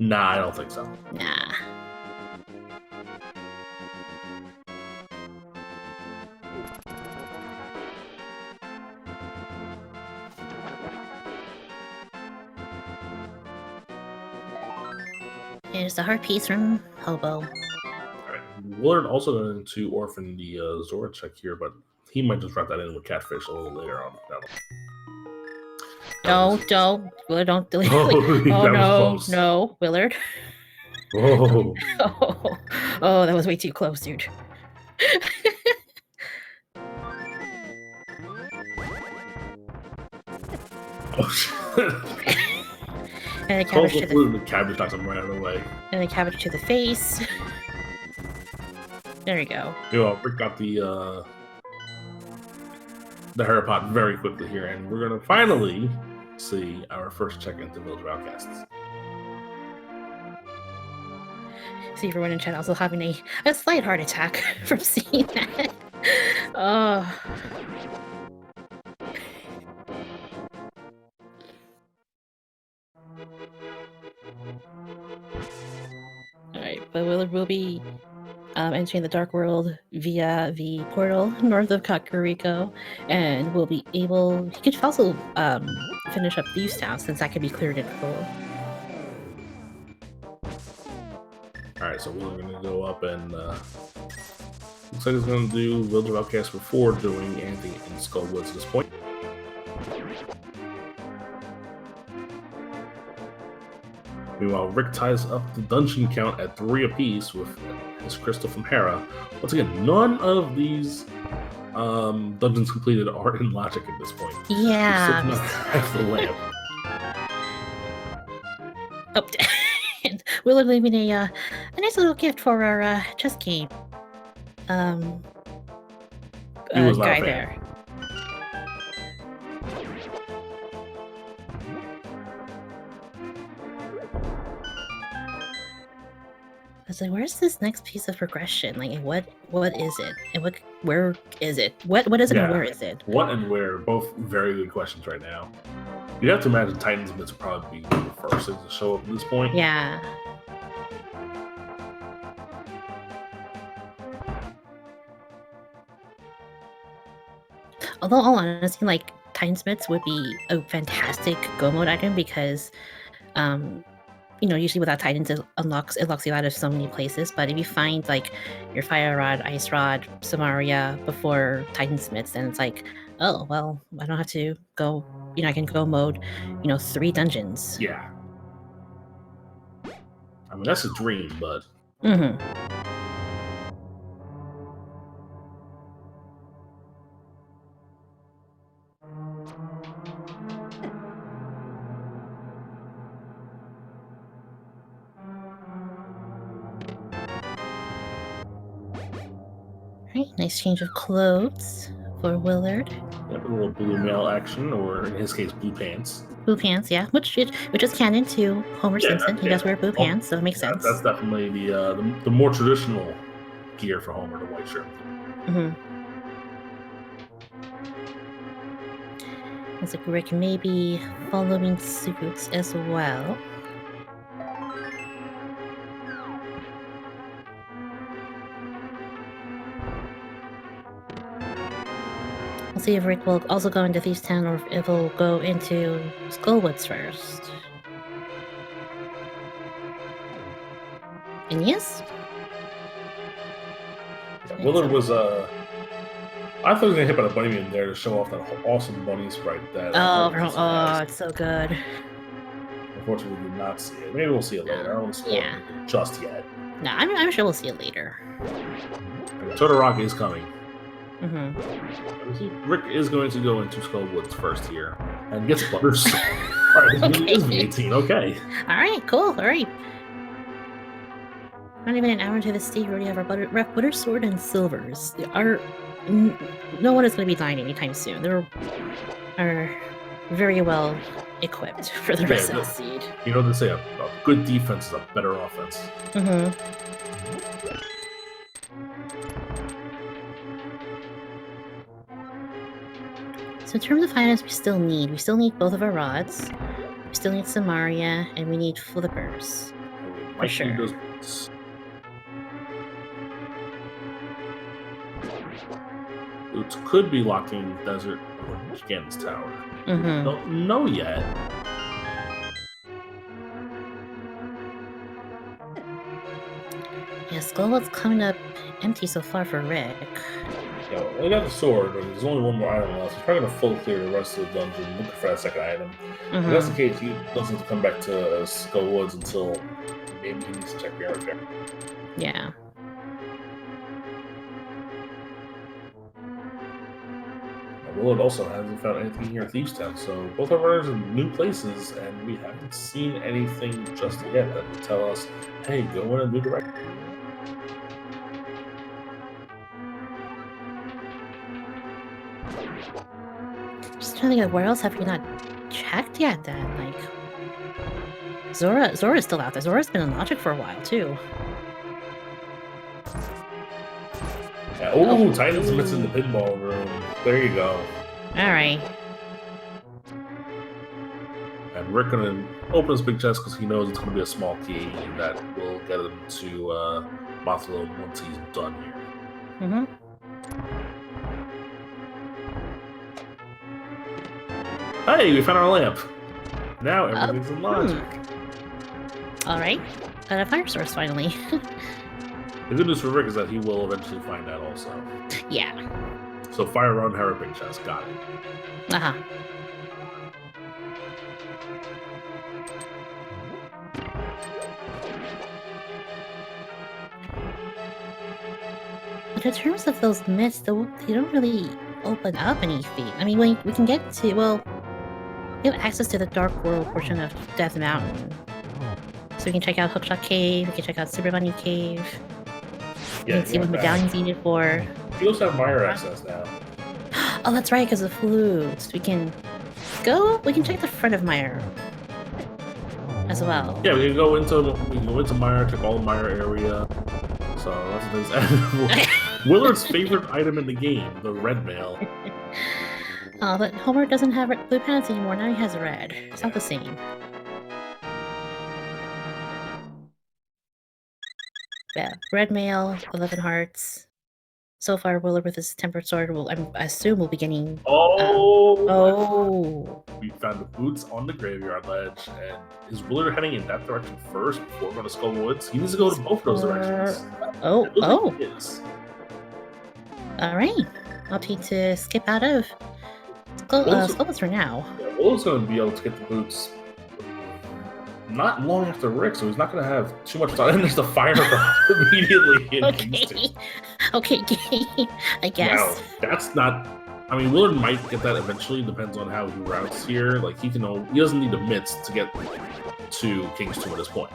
Nah, I don't think so. Nah. Here's the heart piece from Hobo. Alright. Willard also going to orphan the Zora check here, but he might just wrap that in with Catfish a little later on. No, don't. Willard, don't delete. Oh, Oh that was no, close. no, Willard. Oh. Oh, that was way too close, dude. Oh, shit. And the cabbage to the, The cabbage knocks him right out of the way. and the cabbage to the face. There we go. Rick got the Herapot very quickly here, and we're gonna finally see our first check into Village of Outcasts. See everyone in chat also having a slight heart attack from seeing that. Oh. Alright, but Willard will be entering the Dark World via the portal north of Kakariko, and will be able. He could also finish up Thieves Town since that could be cleared in full. Alright, so we're gonna go up and looks like it's gonna do Village of Outcasts before doing anything in Skull Woods at this point. Meanwhile, Rick ties up the dungeon count at 3 apiece with his crystal from Hera. Once again, none of these dungeons completed are in logic at this point. Yeah. Half the lamp. Oh, and Willard leaving a nice little gift for our chess game. He was not a guy fan. there. I was like, where's this next piece of progression? Like, what is it? And where is it? What is it and where is it? What and where? Both very good questions right now. You'd have to imagine Titans Bits would probably be the first thing to show up at this point. Yeah. Although, all honesty, like, Timesmiths would be a fantastic Go mode item because, you know, usually without Titans, it locks you out of so many places. But if you find, like, your Fire Rod, Ice Rod, Samaria before Titansmiths, then it's like, oh, well, I don't have to go, you know, I can go mode, you know, 3 dungeons. Yeah. I mean, that's a dream, but... Mm-hmm. Right, nice change of clothes for Willard. Yep, a little blue mail action, or in his case, blue pants. Blue pants, yeah, which is canon to Homer Simpson. He does wear blue pants, so it makes sense. That's definitely the more traditional gear for Homer, the white shirt. Mm-hmm. Looks like Rick may be following suit as well. We'll see if Rick will also go into Thieves Town or if he'll go into Skullwoods first. And yes. Yeah, Willard was I thought he was gonna hit by the bunny man there to show off that awesome bunny sprite that. It's so good. Unfortunately, we did not see it. Maybe we'll see it later. I don't want to spoil it just yet. No, I'm sure we'll see it later. And Todoroki is coming. Mm-hmm. Rick is going to go into Skull Woods first here and gets butters. Alright, okay. It is 18, okay. Alright, cool, alright. Not even an hour into the stage, we already have our butter sword and silvers. No one is going to be dying anytime soon. They are very well equipped for the rest of the seed. You know, they say a good defense is a better offense. Mm-hmm. So in terms of items we still need both of our rods, we still need Samaria, and we need flippers. For sure. Boots could be locking Desert or Ganon's Tower. Mm-hmm. Don't know yet. Yeah, Skullwood's coming up empty so far for Rick. Yeah, well, we got the sword, but there's only one more item left. He's probably gonna full clear the rest of the dungeon, looking for that second item. If that's the case, he doesn't have to come back to Skull Woods until maybe he needs to check the art there. Yeah. Willard also hasn't found anything here in Thieves Town, so both of ours are in new places, and we haven't seen anything just yet that would tell us, hey, go in a new direction. Just trying to think, where else have we not checked yet then? Like, Zora's still out there. Zora's been in Logic for a while, too. Yeah, oh, Titan's missing the pinball room. There you go. Alright. And Rick gonna open his big chest because he knows it's gonna be a small key that will get him to Mothra once he's done here. Hey, we found our lamp. Now everything's in Logic. Alright. Got a fire source finally. The good news for Rick is that he will eventually find that also. Yeah. So fire run, her big chest. Got it. Uh-huh. But in terms of those myths, they don't really open up anything. I mean, we can get to, well, we have access to the Dark World portion of Death Mountain. So we can check out Hookshot Cave, we can check out Super Bunny Cave. We can see what medallion's needed for. We also have Mire access now. Oh, that's right, because of flutes. We can check the front of Mire as well. Yeah, we can go into Mire, check all the Mire area. So that's nice. Willard's favorite item in the game, the red mail. Oh, but Homer doesn't have blue pants anymore. Now he has red. It's not the same. Yeah, red mail, 11 hearts. So far, Willard with his tempered sword I assume will be getting. We found the boots on the graveyard ledge, and is Willard heading in that direction first before going to Skull Woods? He needs to go to both those directions. Oh. All right, I'll need to skip out of Skull Woods for now. Yeah, Willard's going to be able to get the boots not long after Rick, so he's not going to have too much time. And there's the fire immediately. Okay, game. I guess. Now, that's not. I mean, Willard might get that eventually. Depends on how he routes here. Like he doesn't need the mitts to get to King's Tomb at this point.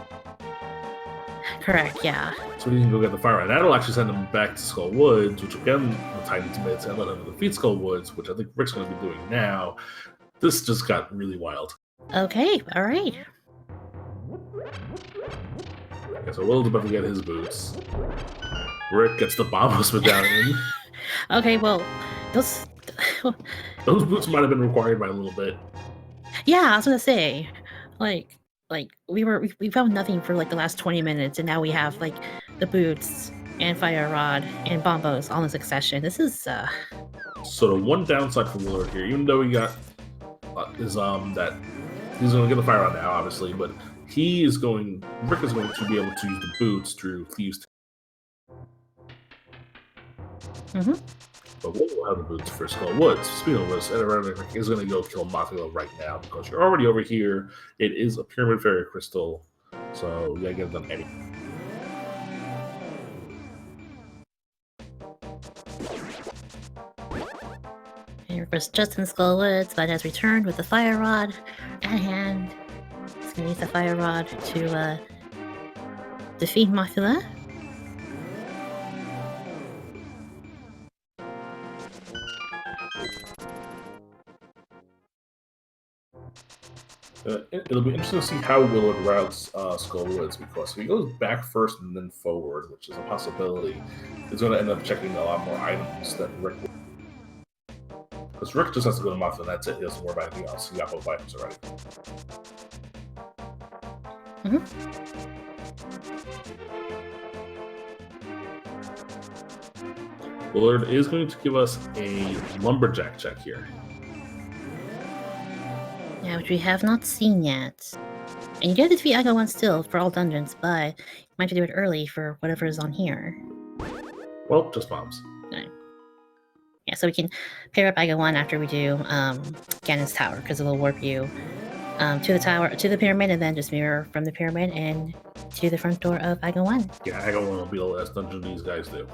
Correct. Yeah. So he can go get the fire, and that'll actually send him back to Skull Woods, which will get him the Titan's mitts and let him defeat Skull Woods, which I think Rick's going to be doing now. This just got really wild. Okay. All right. Okay, so Willard's about to get his boots. Rick gets the Bombos medallion. Okay, well, those boots might have been required by a little bit. Yeah, I was gonna say, like we found nothing for like the last 20 minutes, and now we have like the boots and fire rod and Bombos all in succession. This is So the one downside for Willard here, even though he got is that he's gonna get the fire rod now, obviously, but Rick is going to be able to use the boots through Thieves. But we'll have the boots for Skull Woods. Speaking of which, AdirondackRick is going to go kill Mothra right now because you're already over here. It is a Pyramid Fairy Crystal, so we gotta get them anyway. And Rick was just in Skull Woods, but has returned with the fire rod at hand. He's gonna use the fire rod to defeat Mothra. It'll be interesting to see how Willard routes Skull Woods, because if he goes back first and then forward, which is a possibility, he's going to end up checking a lot more items than Rick will. Because Rick just has to go to Mothra and that's it. He doesn't worry about anything else. He got both items already. Willard is going to give us a lumberjack check here. Yeah, which we have not seen yet. And you get to defeat Aga 1 still for all dungeons, but you might have to do it early for whatever is on here. Well, just bombs. Right. so we can pair up Iga 1 after we do Ganon's tower, because it will warp you to the tower, to the pyramid, and then just mirror from the pyramid and to the front door of Iga 1. Yeah, Iga 1 will be the last dungeon these guys do.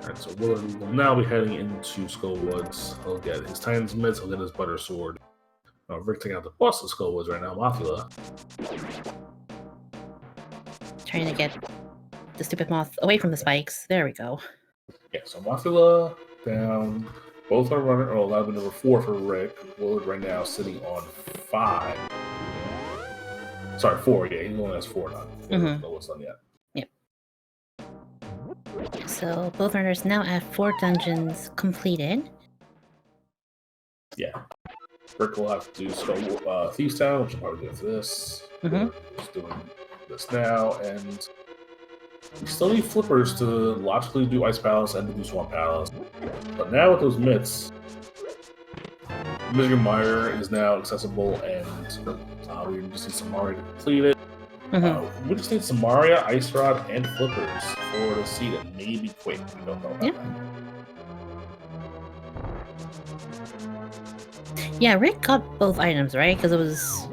Alright, so Willard will now be heading into Skullwoods. He'll get his Titan's Mitts, he'll get his Butter Sword. Rick taking out the boss of Skullwoods right now, Mothula. Trying to get the stupid moth away from the spikes. There we go. Yeah, so Mothula down. Both are running. Oh, that'll be number 4 for Rick. Willard right now sitting on 5. Sorry, 4. Yeah, he only has 4 now. No one's done yet. Yep. So both runners now at 4 dungeons completed. Yeah. Rick will have to do Thieves Town, which will probably do this. Just doing this now, and we still need flippers to logically do Ice Palace and to do Swamp Palace. But now with those mitts, Mire is now accessible, and we just need Samaria to complete it. We just need Samaria, Ice Rod, and flippers for the seed, and maybe Quake. We don't know about that. Yeah, Rick got both items, right? Because it was...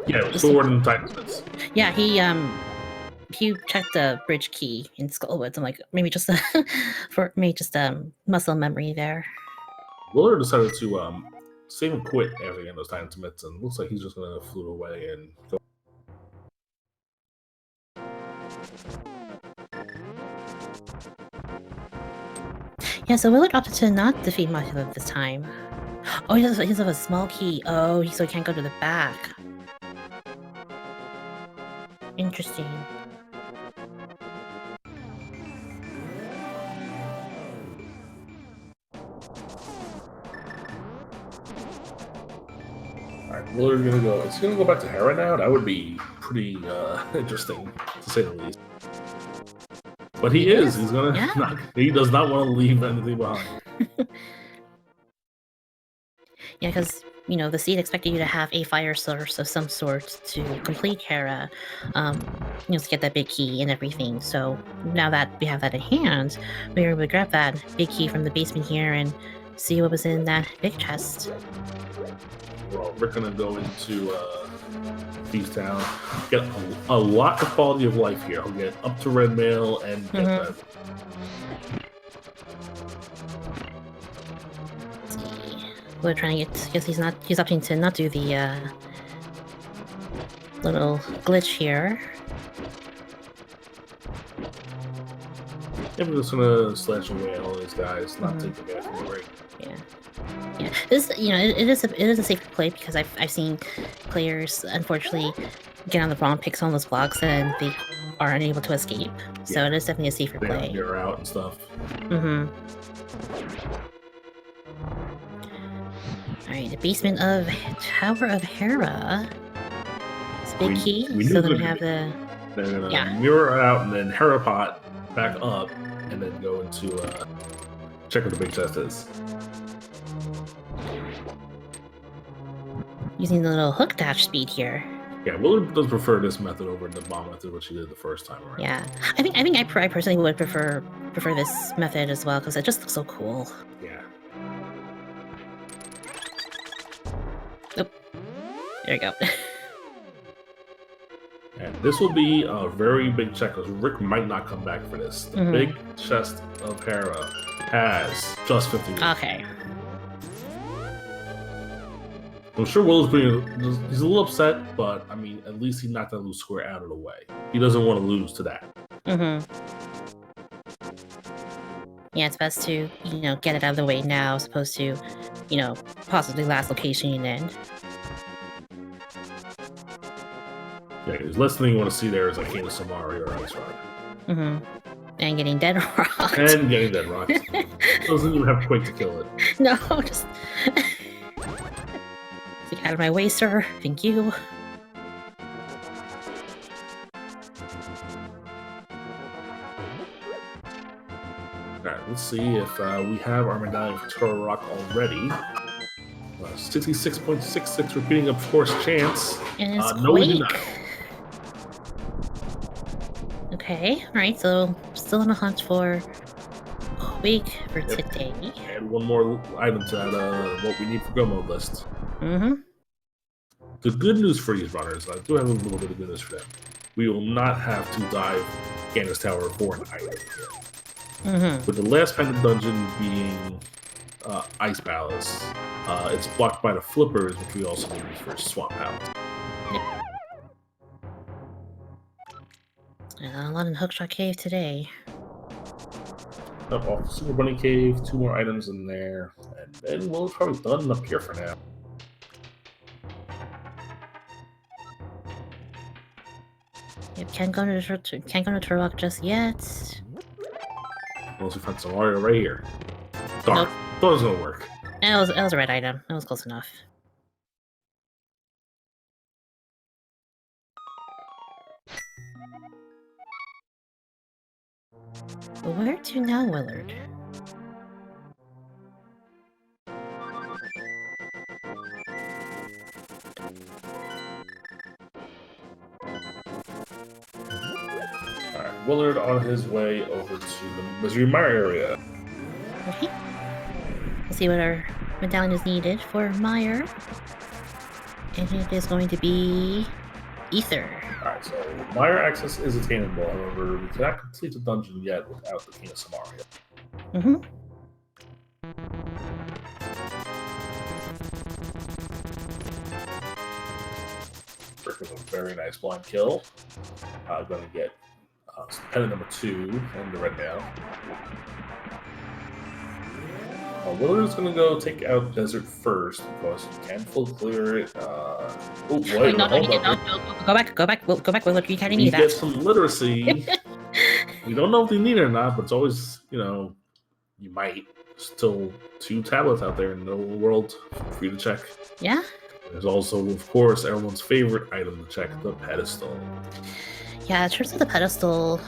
Yeah, it was Sword and Titan's Mitts. Yeah, he checked the bridge key in Skullwoods. I'm like, maybe just muscle memory there. Willard decided to save and quit after getting those Titan's Mitts, and looks like he's just going to float away and go. Yeah, so Willard opted to not defeat Mothula this time. Oh, he does have a small key. Oh, so he can't go to the back. Interesting. Alright, Willard's gonna go. Is he gonna go back to Hera now? That would be pretty interesting, to say the least. But he is. He's gonna. Yeah. He does not want to leave anything behind. Yeah, because, you know, the seed expected you to have a fire source of some sort to complete Hera, you know, to get that big key and everything. So now that we have that in hand, we were able to grab that big key from the basement here and see what was in that big chest. Well, we're gonna go into Thieves Town, get a lot of quality of life here. He'll get up to red mail and get that. We're trying to get, because he's opting to not do the little glitch here. Yeah, we're just gonna slash away at all these guys, not take the guy from the break. Yeah. This, you know, it is a safer play because I've seen players unfortunately get on the wrong picks on those blocks and they are unable to escape. So it is definitely a safer play. They're out and stuff. Alright, the basement of Tower of Hera. It's a big key, so then we have the... They're gonna mirror out and then Hera pot back up and then go into check what the big chest is. Using the little hook dash speed here. Yeah, Willard does prefer this method over the bomb method, which he did the first time around. Yeah, I personally would prefer this method as well because it just looks so cool. Yeah. Oh, there we go. And this will be a very big check because Rick might not come back for this. The big chest of Hera has just 50 minutes. Okay. I'm sure Will's he's a little upset, but I mean, at least he knocked that loose square out of the way. He doesn't want to lose to that. Yeah, it's best to, you know, get it out of the way now as opposed to, you know, possibly last location in. Yeah, the last thing you want to see there is like Hannah Samari or Ice Rod. And getting dead rocked. And getting dead rocked. Doesn't even have Quake to kill it. No, just... Get out of my way, sir. Thank you. Alright, let's see if we have our medallion for Turtle Rock already. 66.66 repeating, of course, chance. And it's no, we do not. Okay, alright, so still on a hunt for Quake for today. And one more item to add what we need for go mode list. Mm-hmm. The good news for these runners, I do have a little bit of good news for them. We will not have to dive Ganon's Tower for an item here. Mm-hmm. With the last pendant dungeon being Ice Palace, it's blocked by the flippers, which we also need for Swamp Palace. Yep. A lot in Hookshot Cave today. Up off the Super Bunny Cave, 2 more items in there, and then we'll probably done up here for now. Yep, can't go to Turlock just yet. Unless we find some Mario right here. Darn, Nope. thought it was gonna work. That was a red item. That was close enough. But where to now, Willard? Alright, Willard on his way over to the Misery Mire area. Okay. We'll see what our medallion is needed for Mire. And it is going to be Ether. Alright, so Mire access is attainable, however, we cannot complete the dungeon yet without the King of Samaria. Mm-hmm. Rick with a very nice blind kill. Gonna get pendant number 2 in the red mail. Willard's gonna go take out Desert first because you can full clear it. Oh, wait, No, hold up. go back, Willard. You can't You need that. get some literacy. We don't know if you need it or not, but it's always, you might. Still 2 tablets out there in the world for you to check. Yeah? There's also, of course, everyone's favorite item to check, the pedestal. Yeah, in terms of the pedestal,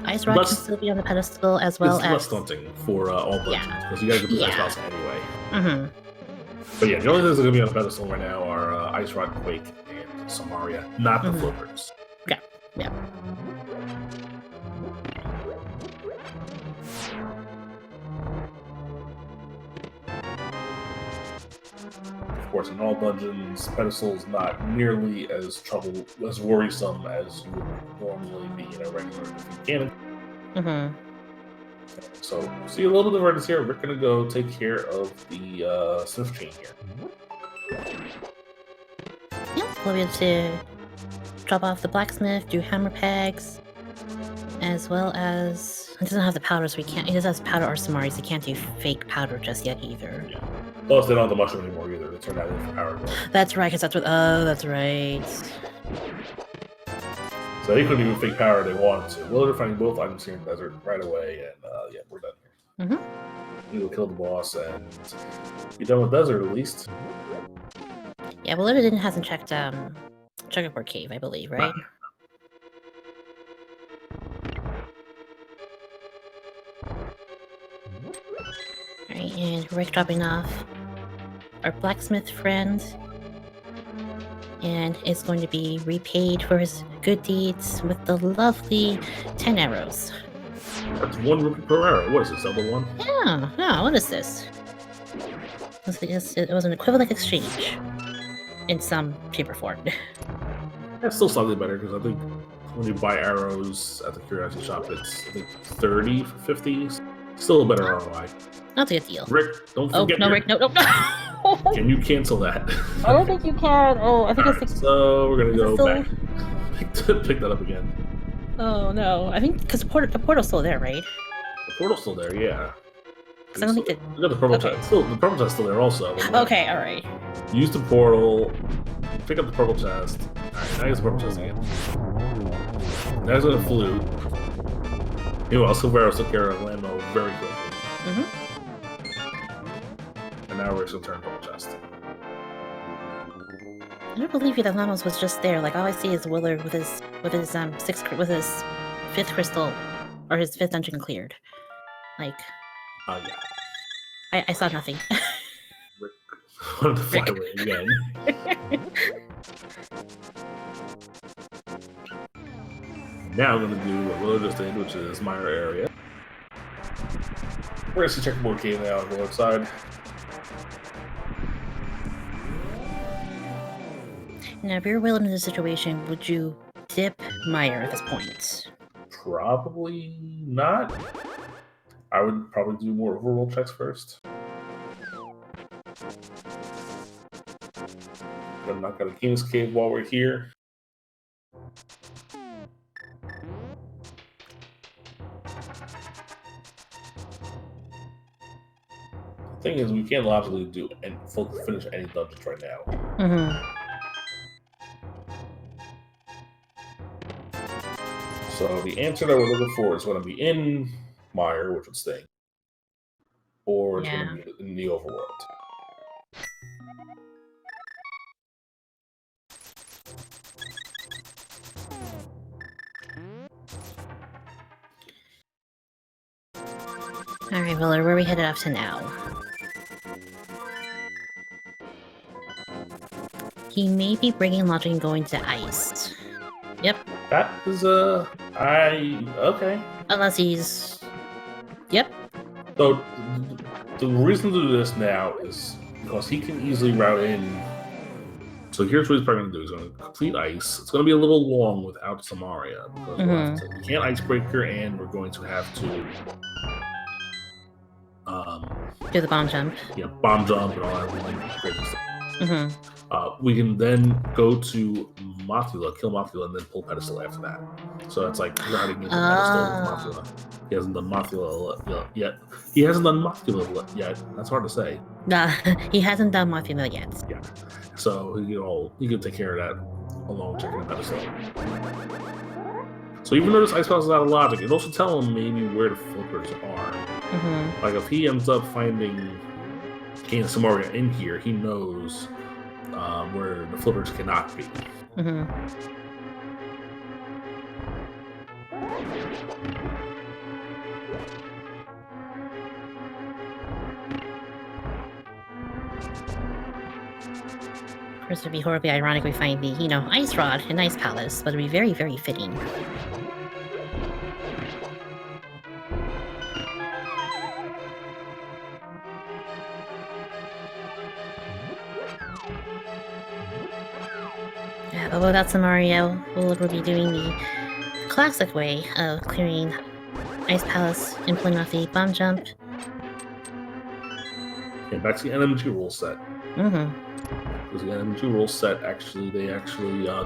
Ice Rock can still be on the pedestal as well it's as... less daunting for all dungeons, because you gotta get the Ice Palace anyway. Mm-hmm. But yeah, the only things that are gonna be on the pedestal right now are Ice Rod, Quake, and Samaria, not the flippers. Yeah, yeah. Of course, in all dungeons, pedestal is not nearly as worrisome as you would normally be in a regular Ganon. Mm-hmm. So, see a little divergence here. We're gonna go take care of the Smith chain here. Yeah, we'll be able to drop off the blacksmith, do hammer pegs, as well as... It doesn't have the powder, so we can't... It just has powder or Samari, so you can't do fake powder just yet either. Yeah. Plus, they don't have the mushroom anymore either. They turned that in for power. That's right, because that's what... Oh, that's right. So they couldn't even fake power they wanted to. Willard finding both items here in the desert right away, and yeah, we're done here. Mm-hmm. We will kill the boss and be done with desert at least. Yeah, Willard hasn't checked Checkerboard Cave, I believe, right? Alright, and Rick dropping off our blacksmith friend, and is going to be repaid for his good deeds with the lovely 10 arrows. That's 1 rupee per arrow. What is this, Zelda 1? Yeah, what is this? It was an equivalent exchange in some shape or form. That's still slightly better, because I think when you buy arrows at the Curiosity Shop, it's, I think, 30 for 50. Still a better ROI. That's a good deal. Rick, don't forget. Oh, no, Rick, no. Can you cancel that? I don't think you can. Oh, I think Right, so we're going to go still... back. Pick that up again. Oh, no. I think because the portal's still there, right? The portal's still there, yeah. Because I don't think that... We got the purple chest. The purple chest is still there also. Okay, alright. Use the portal. Pick up the purple chest. Alright, now use the purple chest again. Now he's going to flute. Meanwhile, Silvero took care of Lando very quickly. And now we're going to turn purple chest. I don't believe that Lamos was just there. Like all I see is Willard with his 5th crystal, or his 5th dungeon cleared. Like, yeah. I saw nothing. Rick wanted to fly away again. Now I'm going to do what Willard just did, which is Mire area. We're going to see checkerboard cave now on the left side. Now, if you're Willard in this situation, would you dip Mire at this point? Probably not. I would probably do more overroll checks first. I'm not going to King's Cave while we're here. The thing is, we can't logically do and finish any dungeons right now. So the answer that we're looking for is going to be in Mire, which would stay, or it's going to be in the overworld. Alright, Willard, where are we headed off to now? He may be bringing logic and going to ice. Yep. That is okay. Unless he's... Yep. So the reason to do this now is because he can easily route in. So here's what he's probably going to do. He's going to complete ice. It's going to be a little long without Samaria because we can't icebreaker, and we're going to have to do the bomb jump. Yeah, bomb jump and all that crazy stuff. We can then go to Mothula, kill Mothula, and then pull Pedestal after that. So that's like routing into Pedestal with Mothula. He hasn't done Mothula yet. He hasn't done Mothula yet. That's hard to say. He hasn't done Mothula yet. Yeah. So he can take care of that along with checking the Pedestal. So even though this ice pass is out of logic, it also tell him maybe where the flippers are. Like if he ends up finding Ganon Samaria in here, he knows where the flippers cannot be. Of course, it would be horribly ironic we find the, ice rod in Ice Palace, but it would be very, very fitting. Yeah, but without Samaria, Willard would be doing the classic way of clearing Ice Palace and pulling off the bomb jump. Yeah, back to the NMG rule set. Because the NMG rule set they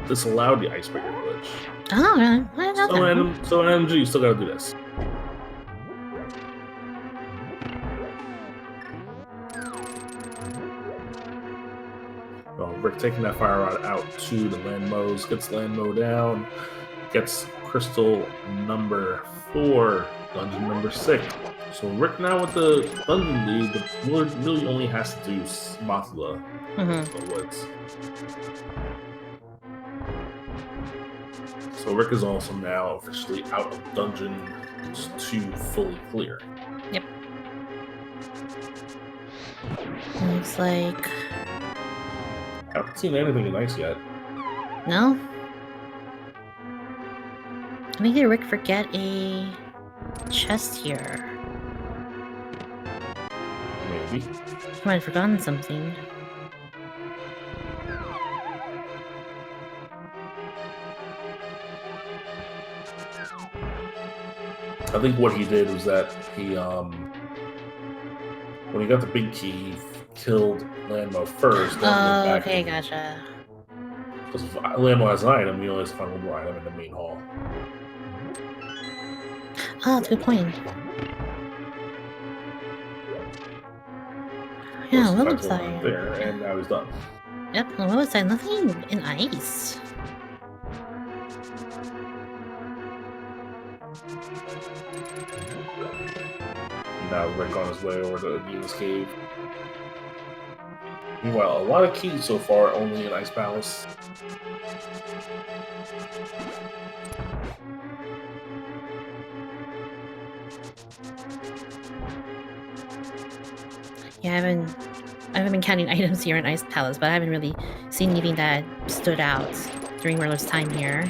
disallowed the icebreaker glitch. Oh, right. I know that. So NMG, you still gotta do this. Well, Rick taking that fire rod out to the land modes, gets land mode down, gets crystal number 4, dungeon number 6. So Rick now with the dungeon lead, the Willard really only has to do Mothula in the woods. So Rick is also now officially out of dungeon 2 fully clear. Yep. Looks like... I haven't seen anything nice yet. No? I think did Rick forget a chest here? Maybe. He might have forgotten something. I think what he did was that he, when he got the big key, he killed Landmo first. Oh, okay, gotcha. Because if Landmo has an item, you only have to find one more item in the main hall. Oh, that's a good point. Yeah, what was I? There, and now he's done. Yep, what was I? Nothing in ice. Now Rick on his way over to Nina's cave. Meanwhile, a lot of keys so far, only in Ice Palace. Yeah, I haven't been counting items here in Ice Palace, but I haven't really seen anything that stood out during Willard's time here.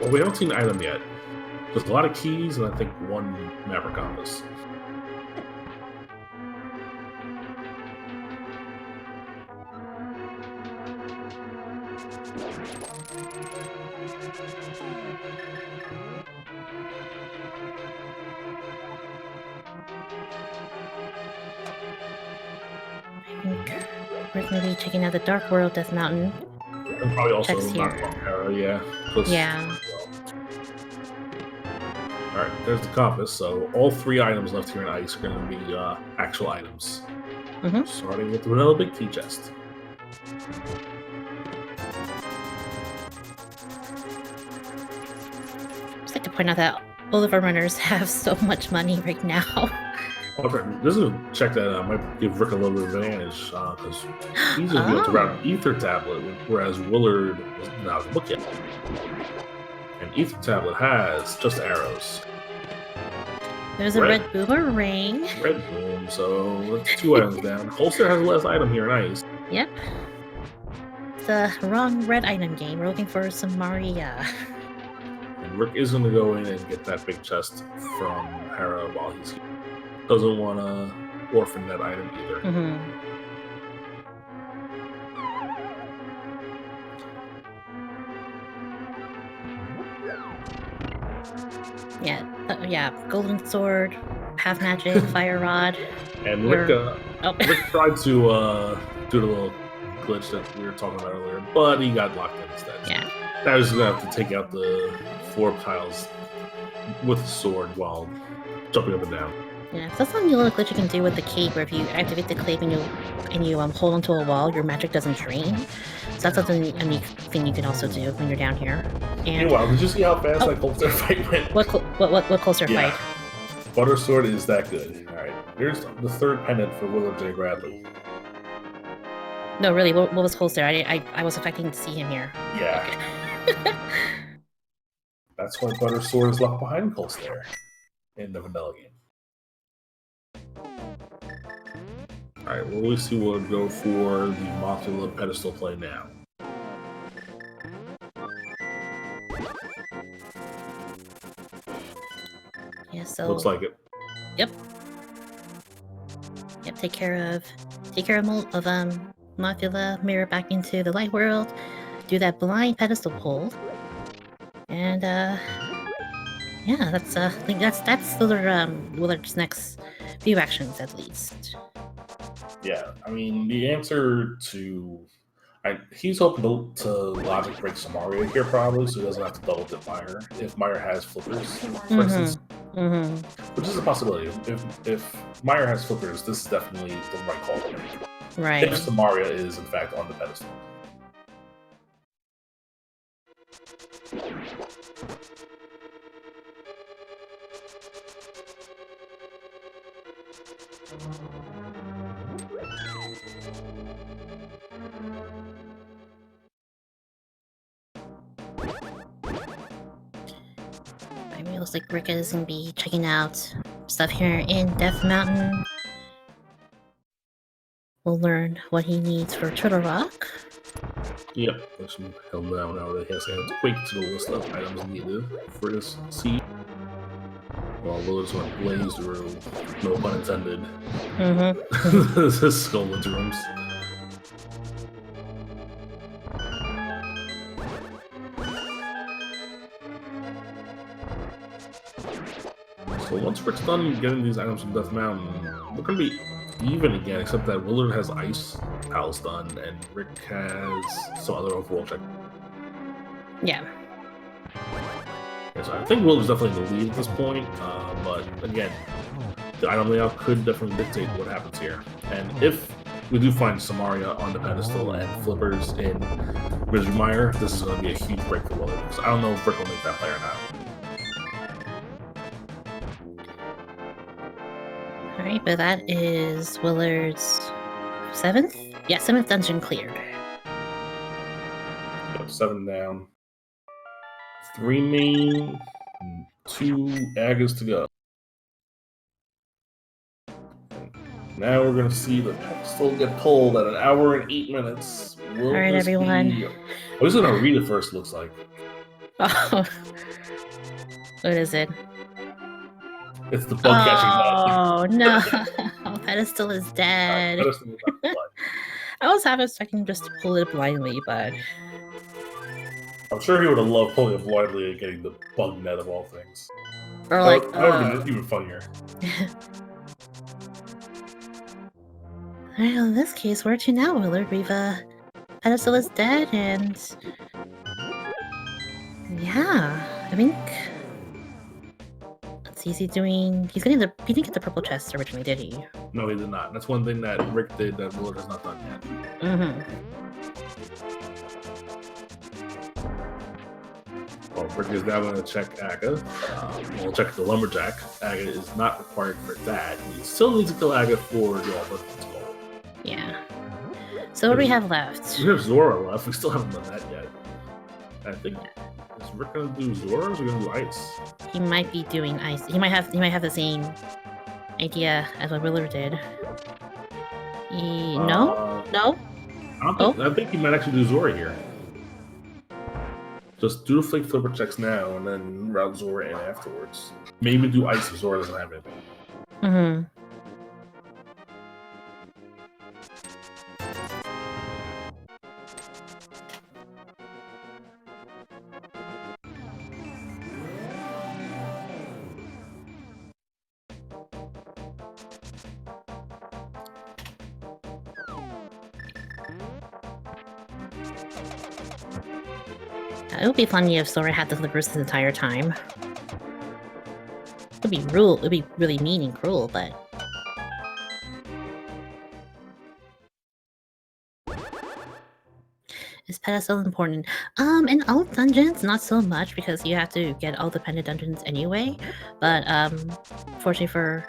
Well, we haven't seen an item yet. There's a lot of keys, and I think one maverick compass. We're gonna be checking out the Dark World Death Mountain. And probably also Checks not here. Hera, yeah. Yeah. Alright, there's the compass. So all 3 items left here in ice are going to be actual items. Mhm. Starting with the vanilla big key chest. Just like to point out that all of our runners have so much money right now. This is a check that might give Rick a little bit of advantage because he's going to be able to route Ether Tablet, whereas Willard was not a book yet. And Ether Tablet has just arrows. There's a red boomerang. Red boom, so that's 2 items down. Holster has the last item here in ice. Yep. The wrong red item game. We're looking for some Maria. And Rick is going to go in and get that big chest from Hera while he's here. Doesn't want to orphan that item either. Mm-hmm. Yeah, golden sword, half magic, fire rod. And Rick, Rick tried to do the little glitch that we were talking about earlier, but he got locked in instead. Yeah. Now he's gonna have to take out the floor tiles with the sword while jumping up and down. Yeah, so that's one little glitch you can do with the cape, where if you activate the cape and you hold onto a wall, your magic doesn't drain. So that's a neat thing you can also do when you're down here. And wow, did you see how fast that Cold Star fight went? What Cold Star fight? Butter Sword is that good. All right, here's the 3rd pendant for WillardJBradley. No, really, what was Cold Star? I was expecting to see him here. Yeah. Okay. That's why Butter Sword is left behind Cold Star in the vanilla game. Alright, well, let's see what we'll go for the Mothula pedestal play now. Yeah, so looks like it. Yep. Take care of Mothula, Mire back into the light world, do that blind pedestal pull, and yeah, that's I think that's those are Willard's next few actions at least. Yeah, I mean the answer to he's hoping to logic break some Mario here probably, so he doesn't have to double dip Mire if Mire has flippers, for instance. Which is a possibility. If Mire has flippers, this is definitely the right call to make. Right. If Samaria is in fact on the pedestal. It looks like Rick is going to be checking out stuff here in Death Mountain. We'll learn what he needs for Turtle Rock. Yep, there's some hell down now that he has to add Quake to the list of items needed for this seed. While Willard's going to blaze through, no pun intended. This is Skullman's rooms. So once Rick's done getting these items from Death Mountain, we're going to be even again, except that Willard has ice pals done, and Rick has some other overworld check. Yeah. So I think Willard's definitely in the lead at this point, but again, the item layout could definitely dictate what happens here. And if we do find Samaria on the pedestal and flippers in Misery Mire, this is going to be a huge break for Willard, because I don't know if Rick will make that play or not. Alright, but that is Willard's 7th? Yeah, 7th dungeon cleared. Yep, 7 down. 3 main, 2 Agas to go. Now we're going to see the pedestal get pulled at 1 hour and 8 minutes. Alright, everyone. I'm just going to read it first, looks like. Oh. What is it? It's the bug catching Oh no! Pedestal is dead. Pedestal is not blood. I was half expecting just to pull it blindly, but I'm sure he would have loved pulling it blindly and getting the bug net of all things. or like that would have been even funnier. Alright, well, in this case, where to now, Willard? We've Pedestal is dead, and yeah, I think. Let's see, is he doing? He's getting the. He didn't get the purple chest originally, did he? No, he did not. That's one thing that Rick did that Willard has not done yet. Mm-hmm. Well, Rick is now going to check Aga. We'll check the Lumberjack. Aga is not required for that. He still needs to kill Aga for the All-Buttons goal. Yeah. So what do we have left? We have Zora left. We still haven't done that yet. I think is Rick going to do Zora or is he going to do Ice? He might be doing ice. He might have the same idea as what Willard did. No? No? I think he might actually do Zora here. Just do the Flake Flipper checks now and then route Zora in afterwards. Maybe do Ice if Zora doesn't have anything. Mm-hmm. It would be funny if Zora had the flippers this entire time. It'd be really mean and cruel, but is Pedestal important? In all dungeons, not so much because you have to get all the pendant dungeons anyway. But fortunately for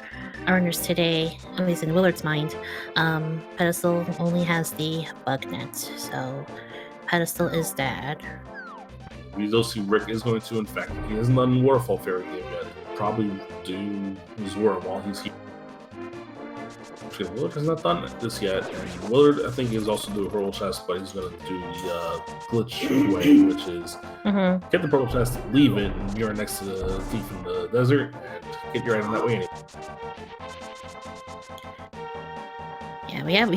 our runners today, at least in Willard's mind, Pedestal only has the bug net, so Pedestal is dead. We still see Rick is going to, in fact, he hasn't done Waterfall Fairy game yet. He'll probably do Zora while he's here. Actually, Willard has not done this yet. And Willard, I think, is also doing Purple Chest, but he's going to do the glitch way, which is get the Purple Chest, leave it, and you're next to the thief in the desert, and get your item that way. Yeah, we have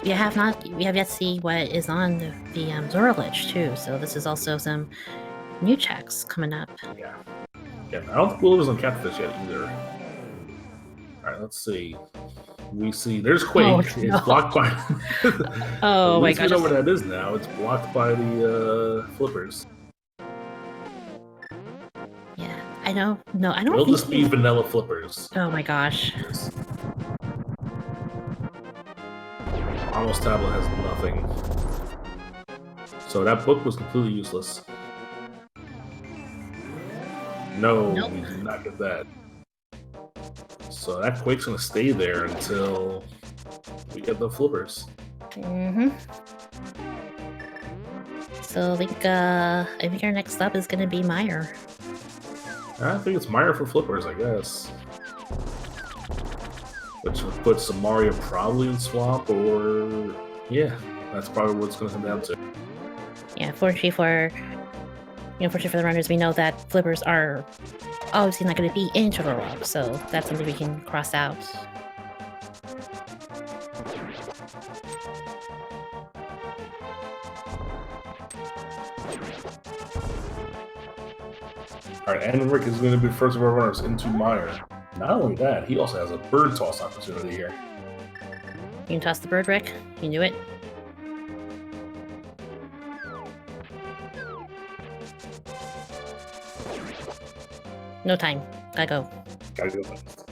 yet to see what is on the Zora glitch too. So this is also some new checks coming up. Yeah. I don't think Willard is on Catfish yet either. All right, let's see. We see there's Quake. Oh, no. It's blocked by. Oh my gosh! We know where that is now. It's blocked by the flippers. Yeah, I know. No, I don't. Will think this be vanilla flippers? Oh my gosh! Almost tablet has nothing. So that book was completely useless. No, nope. We did not get that. So that Quake's gonna stay there until we get the flippers. So I think our next stop is gonna be Mire. I think it's Mire for flippers, I guess. Which would put Samaria probably in Swamp, or yeah, that's probably what it's going to come down to. Yeah, fortunately for the runners, we know that flippers are obviously not going to be in Turtle Rock, so that's something we can cross out. All right, and Rick is going to be the first of our runners into Mire. Not only that, he also has a bird toss opportunity here. You can toss the bird, Rick. You can do it. No time. Gotta go. Gotta go fast.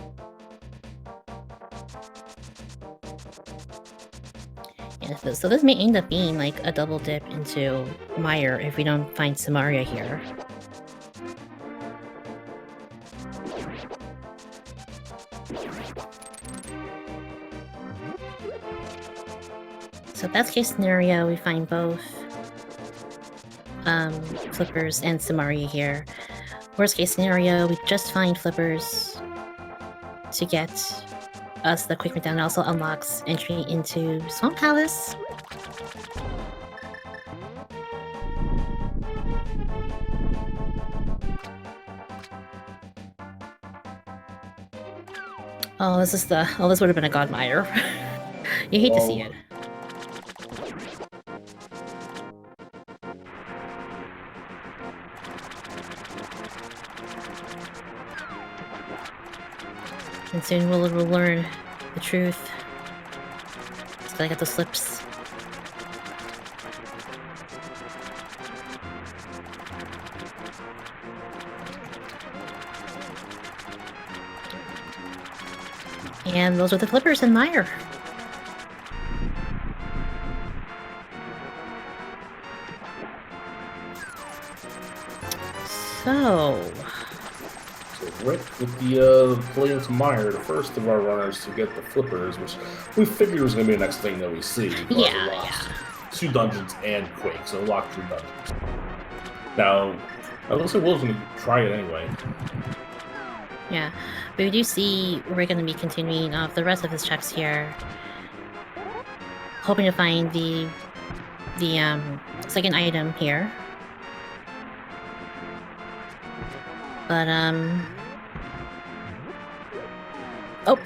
Yeah, so this may end up being like a double dip into Mire if we don't find Samaria here. So best case scenario, we find both flippers and Samaria here. Worst case scenario, we just find flippers to get us the quick down, and also unlocks entry into Swamp Palace. Oh, this is the. Oh, this would have been a god mire. You hate to see it. And soon Willard will learn the truth. So I got the slips. And those are the flippers in Mire. So Rick with the play into Mire, the first of our runners to get the flippers, which we figured was going to be the next thing that we see. Yeah. 2 dungeons and Quake, so locked 3 dungeons. Now, it looks like Will's going to try it anyway. Yeah, but we do see we're going to be continuing the rest of his checks here, hoping to find the second item here. But oh,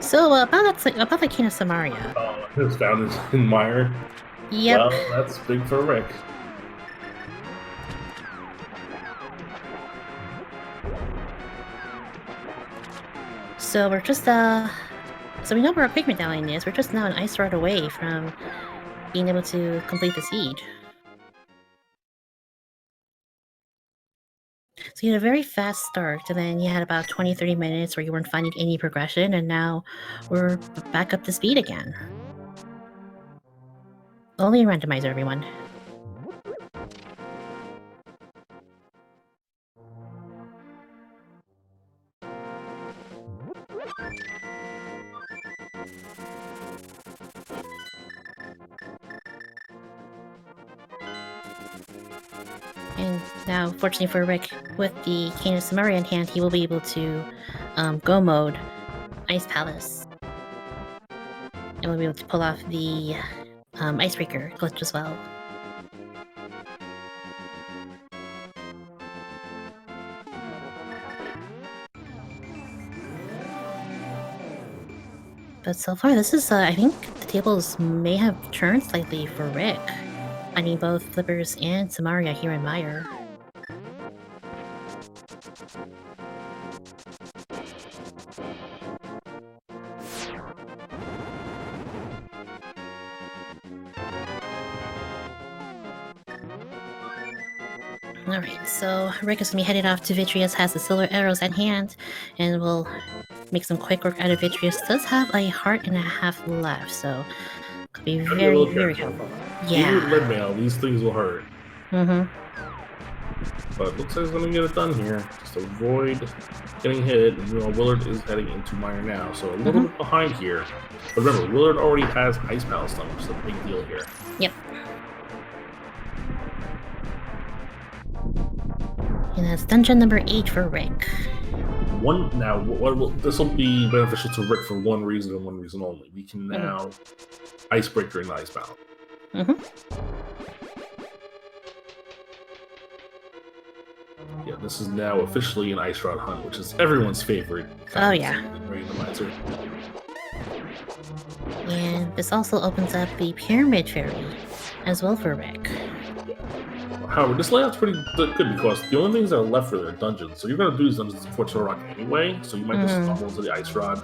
so about the King of Samaria. Oh, it was found in Mire. Yep. Well, that's big for Rick. So we're just so we know where our quick medallion is. We're just now an ice rod away from being able to complete the siege. So you had a very fast start, and then you had about 20-30 minutes where you weren't finding any progression, and now we're back up to speed again. Only in Randomizer, everyone. And now, fortunately for Rick, with the King of Samaria in hand, he will be able to go mode Ice Palace. And we'll be able to pull off the Icebreaker glitch as well. But so far, this is, I think the tables may have turned slightly for Rick. I need both Flippers and Samaria here in Mire. Alright, so Rick is going to be headed off to Vitreous, has the silver arrows at hand, and we'll make some quick work out of Vitreous. Does have a heart and a half left, so could be very, very helpful. Yeah. Even with lead mail, these things will hurt. Mm-hmm. But looks like he's going to get it done here. Just avoid getting hit. And, Willard is heading into Mire now, so a little bit behind here. But remember, Willard already has Ice Palace done, which is a big deal here. Yep. And that's dungeon number 8 for Rick. This will be beneficial to Rick for one reason and one reason only. We can now Icebreaker in the Ice Battle. Yeah, this is now officially an Ice Rod Hunt, which is everyone's favorite. Randomizer. And this also opens up the Pyramid Fairy as well for Rick. However, this layout's pretty good because the only things that are left for their dungeons, so you're going to do these dungeons before Turtle Rock anyway, so you might just stumble into the Ice Rod.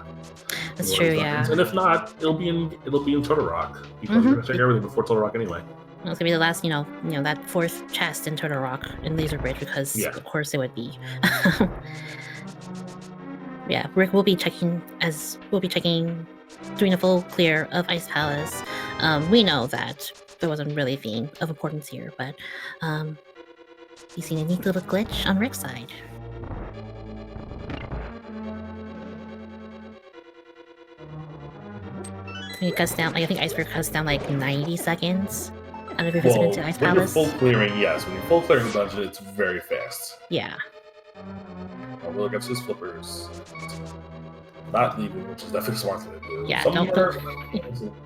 That's true, yeah. And if not, it'll be in Turtle Rock because you're going to check everything before Turtle Rock anyway. Well, it's gonna be the last, that 4th chest in Turtle Rock in Laser Bridge because, of course, it would be. Yeah, Rick will be checking, doing a full clear of Ice Palace. We know that there wasn't really a theme of importance here, but you've seen a neat little glitch on Rick's side. It cuts down, I think Icebreaker cuts down like 90 seconds. Out of your visit into Ice Palace? When you're full clearing, yes. When you're full clearing the dungeon, it's very fast. Yeah. Willard gets his flippers. Not leaving, which is definitely smart to do. Yeah, don't go.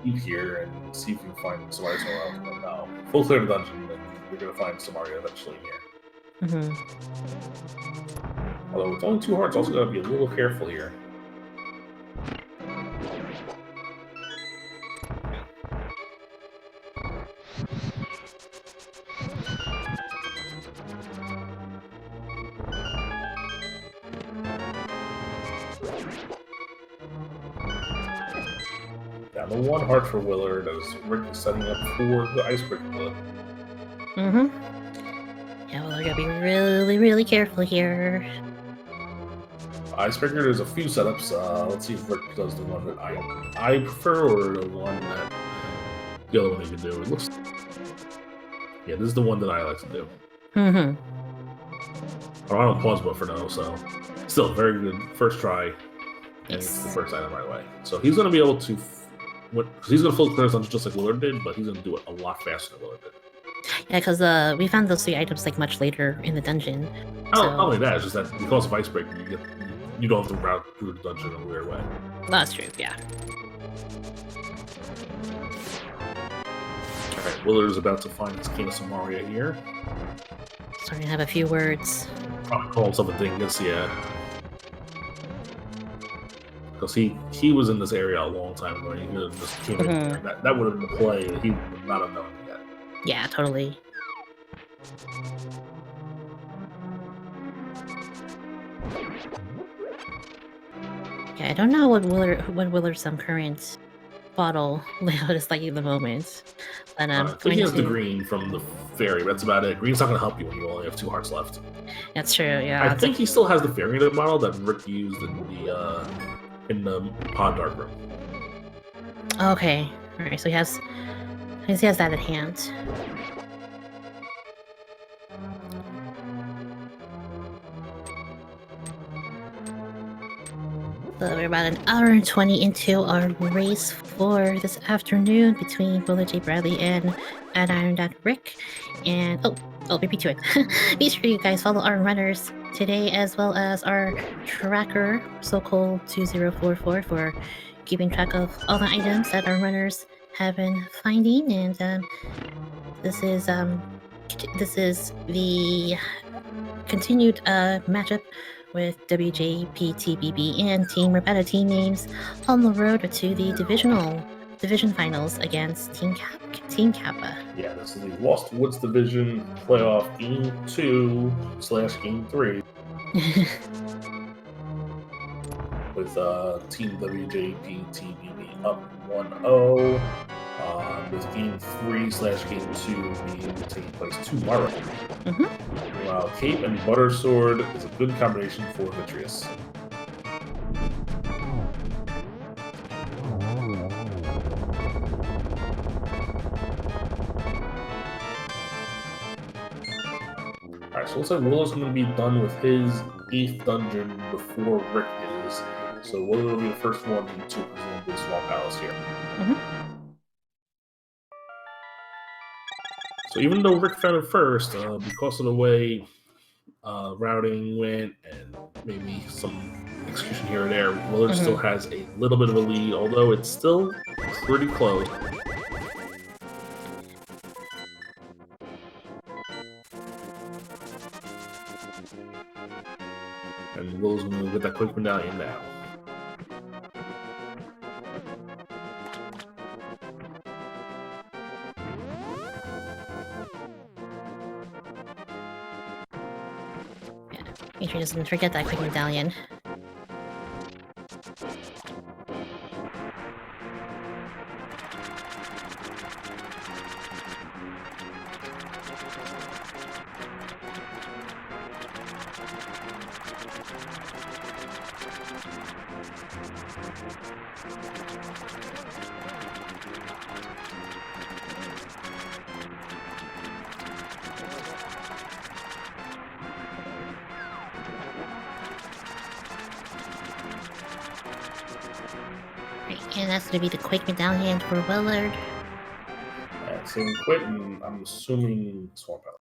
Leave here and see if you can find Samaria somewhere else. But no. Full clear the dungeon, then you're going to find Samaria eventually here. Although with only 2 hearts, also gotta be a little careful here. Down to 1 heart for Willard as Rick is setting up for the icebreaker clip. Yeah, well, we gotta be really, really careful here. Icebreaker, there's a few setups. Let's see if Rick does the one that I prefer or the one that the other one he can do. It looks. Yeah, this is the one that I like to do. Oh, I don't pause buffer now, so still very good first try. And it's the first item right away. So he's going to be able to. Because he's going to full clear dungeon just like Willard did, but he's going to do it a lot faster than Willard did. Yeah, because we found those 3 items like much later in the dungeon. Not only that, it's just that because of Icebreaker, you don't have to route through the dungeon in a weird way. That's true, yeah. Alright, Willard is about to find his King of Samaria here. Starting to have a few words. Probably call himself a dingus, yeah. Because he was in this area a long time ago. He could have just came in here. That would have been the play that he would not have known yet. Yeah, totally. Yeah, I don't know what Willard's current bottle layout is like at the moment. But I think he has the green from the fairy. That's about it. Green's not going to help you when you only have 2 hearts left. That's true. Yeah. I think he still has the fairy in the bottle that Rick used in the pod dark room. Okay. All right. So he has that at hand. So we're about an hour and 20 into our race for this afternoon between WillardJBradley and AdirondackRick. And oh, beat me to it. Be sure you guys follow our runners today as well as our tracker, so-called 2044, for keeping track of all the items that our runners have been finding. And this is the continued matchup with WJPTBB and Team Repeta team names on the road to the division finals against Team Kappa. Yeah, this is the Lost Woods Division playoff game 2/game 3 with Team WJPTBB up 1-0. With game 3/game 2 being taking place tomorrow. While Cape and Butter Sword is a good combination for Vitreous. Alright, so looks like Willow's going to be done with his 8th dungeon before Rick is. So Willow will be the first one to presumably Swamp Palace here. So even though Rick found it first, because of the way routing went and maybe some execution here or there, Willard still has a little bit of a lead, although it's still pretty close. And Willow's going to get that quick medallion now. Make sure he doesn't forget that quick medallion. And that's going to be the quick medallion for Willard. Same quit, and I'm assuming Swamp Out.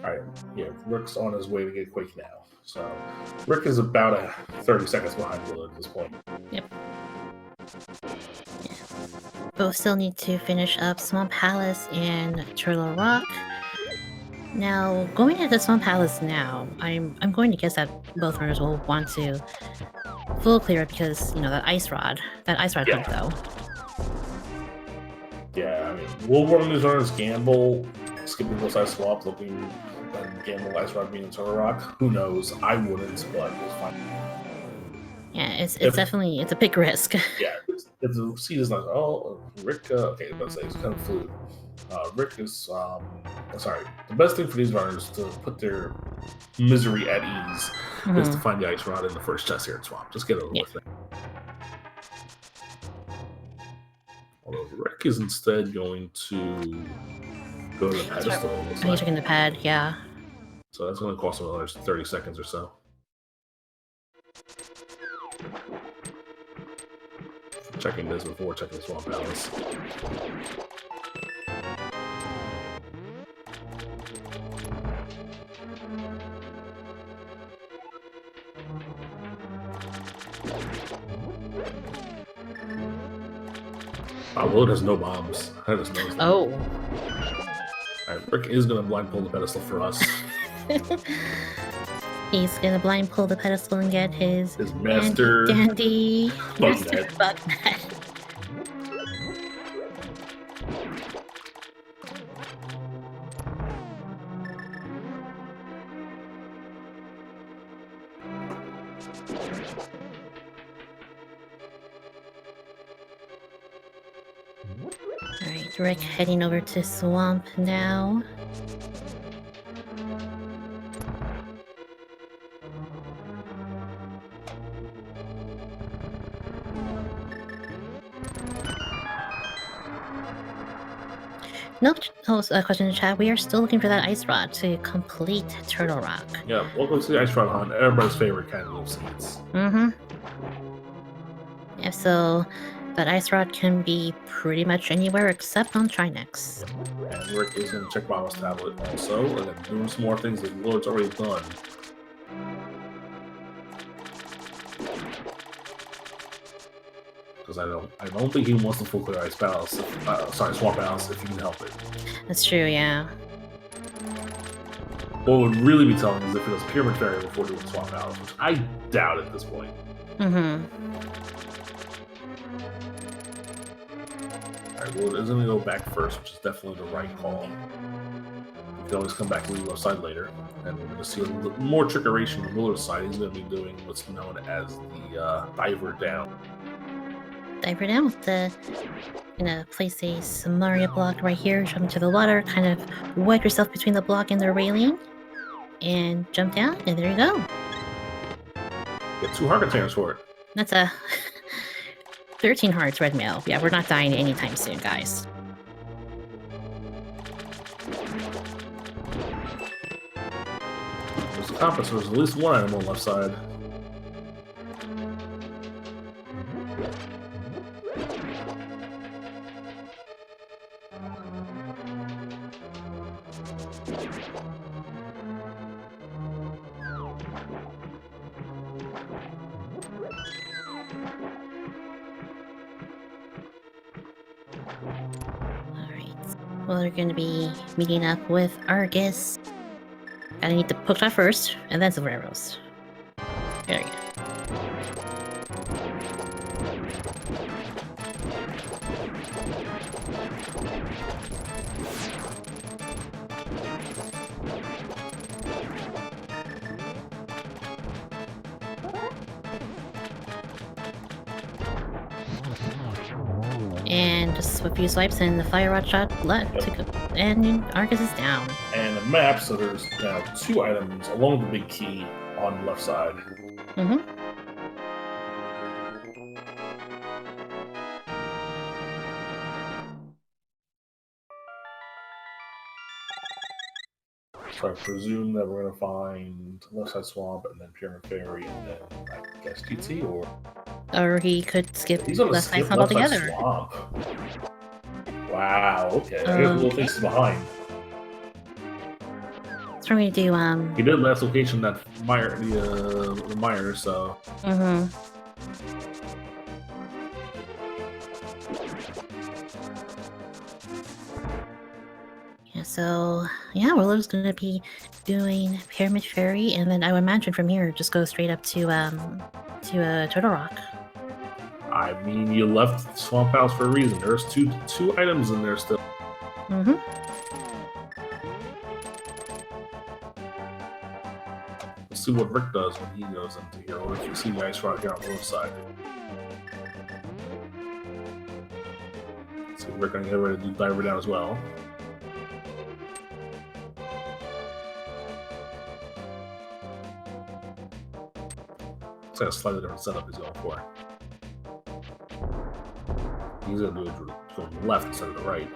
Alright, yeah, Rick's on his way to get Quake now. So Rick is about 30 seconds behind Willard at this point. Yep. Both still need to finish up Swamp Palace and Turtle Rock. Now, going into Swamp Palace now, I'm going to guess that both runners will want to full clear it because, you know, that ice rod hunt though. Yeah, I mean, will one of these runners gamble, skipping the side swap, looking and gamble ice rod being in Turtle Rock? Who knows? I wouldn't, but it's fine. Yeah, it's definitely a big risk. Yeah, if the seed is like, oh, Rick, okay, let's say it's kind of fluid. Rick is, sorry, the best thing for these runners to put their misery at ease is to find the ice rod in the first chest here at Swamp. Just get over with it. Although Rick is instead going to go to the pedestal. He's checking the pad, yeah. So that's going to cost him another 30 seconds or so. Checking this before checking Swamp Palace. Willard has no bombs. I just noticed that. Oh. Alright, Rick is going to blind pull the pedestal for us. He's going to blind pull the pedestal and get his master dandy bug net. Alright, Rick heading over to Swamp now. Nope. Oh, a question in the chat. We are still looking for that ice rod to complete Turtle Rock. Yeah, welcome to the ice rod hunt. Everybody's favorite kind of little seeds. Yeah, so that ice rod can be pretty much anywhere except on Trinex. And Rick is going to check Mama's tablet also, and then doing some more things that Willard's already done. Because I don't think he wants to full clear ice palace. Swamp Palace if he can help it. That's true, yeah. What would really be telling is if it was Pyramid Fairy before doing Swamp Palace, which I doubt at this point. Alright, Willard is going to go back first, which is definitely the right call. You can always come back to the left side later, and we're going to see a little more trickeration on Willard's side. He's going to be doing what's known as the diver down. Diver down with the... Gonna place a Samaria block right here, jump into the water, kind of wedge yourself between the block and the railing, and jump down, and there you go. Get 2 heart containers for it. That's a 13 hearts, red mail. Yeah, we're not dying anytime soon, guys. There's a compass, there's at least one item on the left side. Well, they're going to be meeting up with Argus. Gotta need the hookshot first, and then Silver Arrows. There you go. And just a few swipes and the fire rod shot left, and Argus is down. And a map, so there's now 2 items along the big key on the left side. So I presume that we're gonna find left side swamp and then Pyramid Fairy and then I guess GT or he could skip left side swamp altogether. Wow, okay. I guess little things behind. That's what we're gonna do. He did last location that Mire, the Mire, so. Yeah, so yeah, Willard's gonna be doing Pyramid Fairy, and then I would imagine from here just go straight up to Turtle Rock. I mean, you left Swamp House for a reason. There's two items in there still. Mm-hmm. Let's see what Rick does when he goes into here. Or if you see the Ice Rock here on the left side. So Rick gonna get ready to do Diver down as well. It's got a slightly different setup he's going for. He's gonna do it going left instead of the right.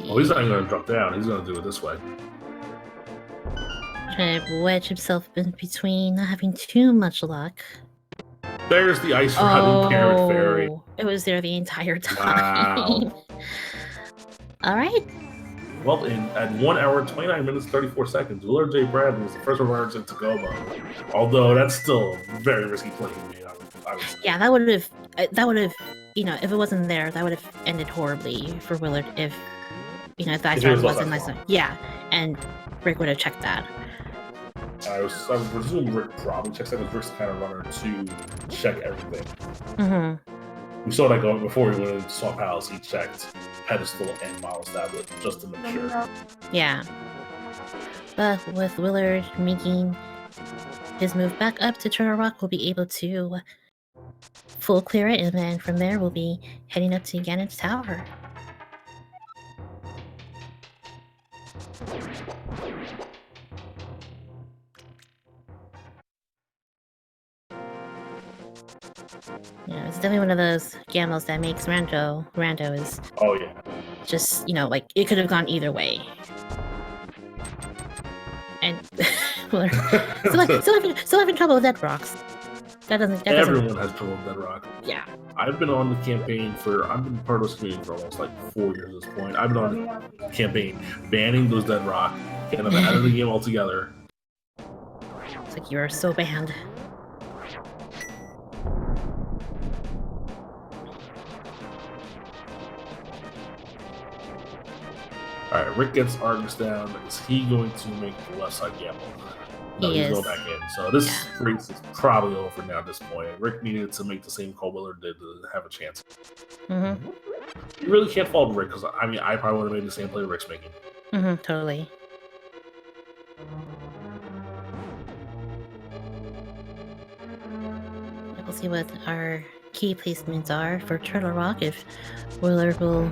Oh, he's not even gonna drop down. He's gonna do it this way. Trying to wedge himself in between, not having too much luck. There's the Ice Rod and Pyramid Fairy. It was there the entire time. Wow. All right. Well, at 1 hour, 29 minutes, 34 seconds, WillardJBradley was the first runner to go. Although that's still a very risky play to me. I would say. Yeah, that would have, you know, if it wasn't there, that would have ended horribly for Willard if, you know, if the Ice Rod wasn't nice. Yeah, and Rick would have checked that. I would presume Rick probably checks that because Rick's the kind of runner to check everything. Mm-hmm. We saw that going before he went into Swamp House. He checked pedestal and model tablet just to make sure. Yeah. But with Willard making his move back up to Turtle Rock, we'll be able to full clear it, and then from there we'll be heading up to Ganon's Tower. Yeah, it's definitely one of those gambles that makes Rando is. Oh yeah. Just, you know, like it could have gone either way. And still having trouble with Dead Rocks. Everyone has trouble with Bedrock. Yeah. I've been on the campaign I've been part of this community for almost like 4 years at this point. I've been on the campaign banning those Bedrock, getting them out of the game altogether. It's like you are so banned. Alright, Rick gets Argus down. Is he going to make the left side gamble? No, he's going back in. So this race is probably over now at this point. Rick needed to make the same call Willard did to have a chance. Mm-hmm. You really can't fault Rick, because I mean, I probably would have made the same play Rick's making. Mm-hmm, totally. We'll see what our key placements are for Turtle Rock, if Willard will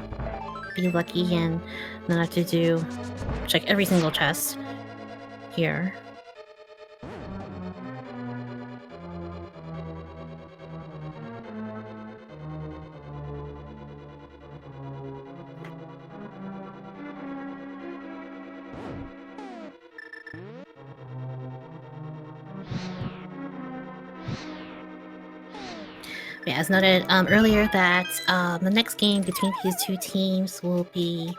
be lucky and not have to check every single chest here. Yeah, as noted earlier, that the next game between these two teams will be,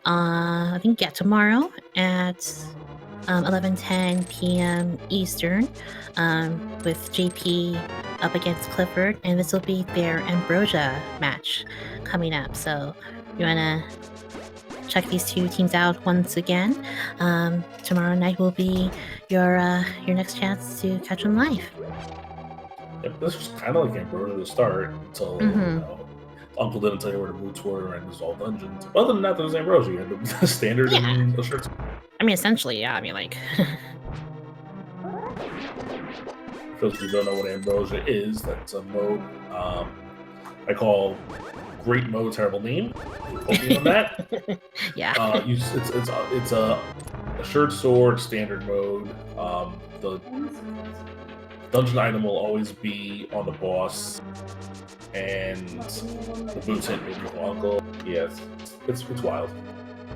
I think, tomorrow at 11:10 p.m. Eastern, with JP up against Clifford, and this will be their Ambrosia match coming up. So you wanna check these two teams out once again. Tomorrow night will be your next chance to catch them live. Yep, this was kind of like Ambrosia to start until you know, Uncle didn't tell you where the boots were and there's all dungeons. Other than that, there's Ambrosia. You had the standard and the shirts. I mean, essentially, yeah. I mean, like. For those who don't know what Ambrosia is, that's a mode I call Great Mode, terrible name. Quote me on that. Yeah. It's a assured sword standard mode. The dungeon item will always be on the boss, and the boots hit maybe with Uncle. Yes, it's wild.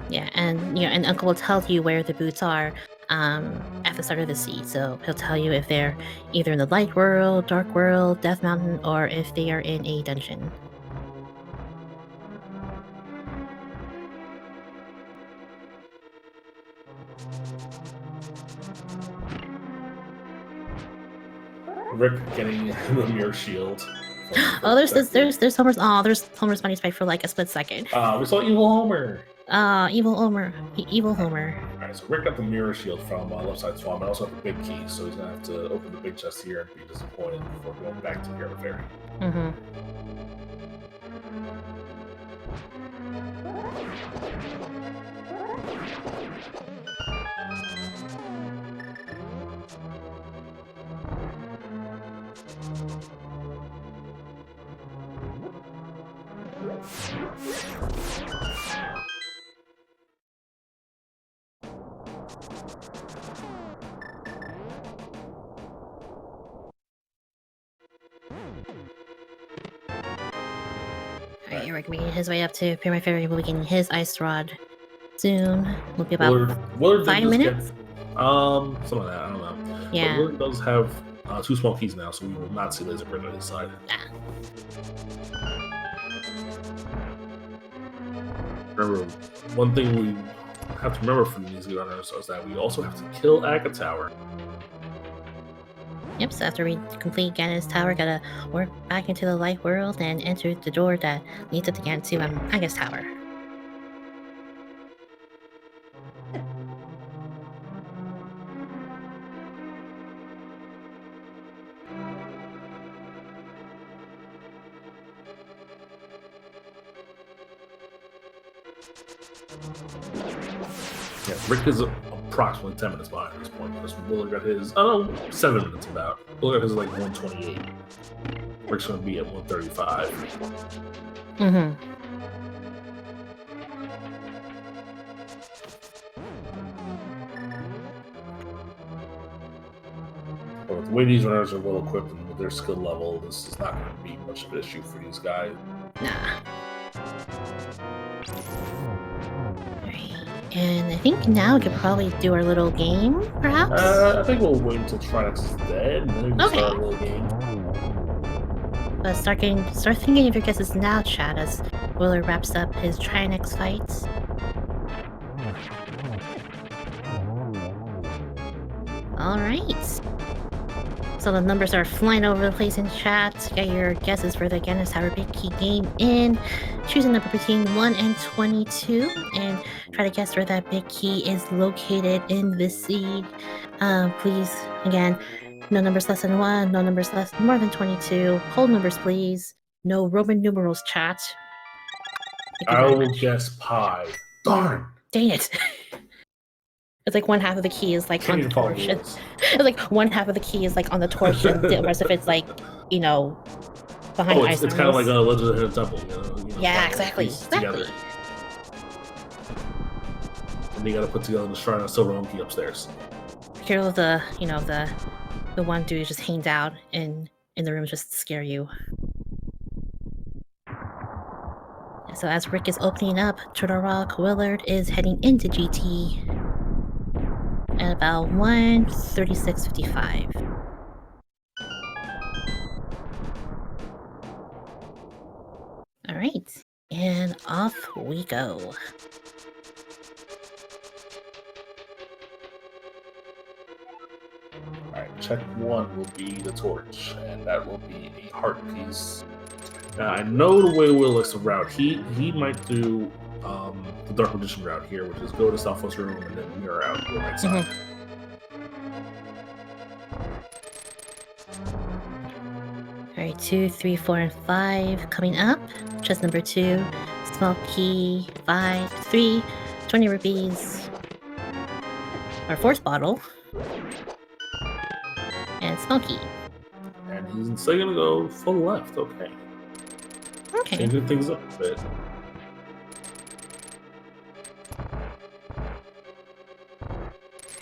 Yeah, and and Uncle will tell you where the boots are at the start of the siege. So he'll tell you if they're either in the light world, dark world, Death Mountain, or if they are in a dungeon. Rick getting the mirror shield Oh, there's Homer's money spike for like a split second. We saw Evil Homer. Evil Homer. Evil Homer. Alright, so Rick got the mirror shield from left side swamp, and also have the big key, so he's gonna have to open the big chest here and be disappointed before going back to Pyramid Fairy. Mm-hmm. Alright, Rick making his way up to Pyramid Fairy. Will be getting his ice rod soon. Will be about Willard 5 minutes. Something like that. I don't know. Yeah. But Willard does have 2 small keys now, so we will not see Laser Bridge on his side. Remember, one thing we have to remember from these runners is that we also have to kill Aga Tower. Yep, so after we complete Ganon's tower, gotta warp back into the light world and enter the door that leads up to Aga's tower. Yeah, Rick is approximately 10 minutes behind at this point, because Willard got his, 7 minutes about. Willard got his like 128. Rick's gonna be at 135. Mm-hmm. But with the way these runners are well equipped and with their skill level, this is not going to be much of an issue for these guys. Nah. And I think now we could probably do our little game, perhaps? I think we'll wait until Trinex is dead, and then we can start a little game. But start thinking of your guesses now, chat, as Willard wraps up his Trinex fight. Alright. So the numbers are flying over the place in chat. Get your guesses for the Ganon's Tower Big Key game in. Choose a number between 1 and 22 and try to guess where that big key is located in this seed. Please, again, no numbers less than 1, no numbers more than 22. Whole numbers, please. No Roman numerals, chat. I will guess pi. Darn! Dang it. It's like one half of the key is like on the torch. It's like one half of the key is like on the torch, and the rest of it's like, you know, behind ice. It's kind of like a Legend of the Hidden Temple, you know yeah, exactly. Together. And you got to put together the shrine of Silver Home Key upstairs. Here, the the one dude just hangs out in the room just to scare you. So as Rick is opening up Turtle Rock, Willard is heading into GT. At about 1:36:55. All right, and off we go. All right, check 1 will be the torch, and that will be a heart piece. Now I know the way Will likes to route. He might do the Dark Magician route here, which is go to Southwest Room and then mirror out to the right side. Alright, 2, 3, 4, and 5 coming up. Chest number 2, small key, 5, 3, 20 rupees. Our fourth bottle. And small key. And he's instead gonna go full left, okay. Okay. Changing things up a bit.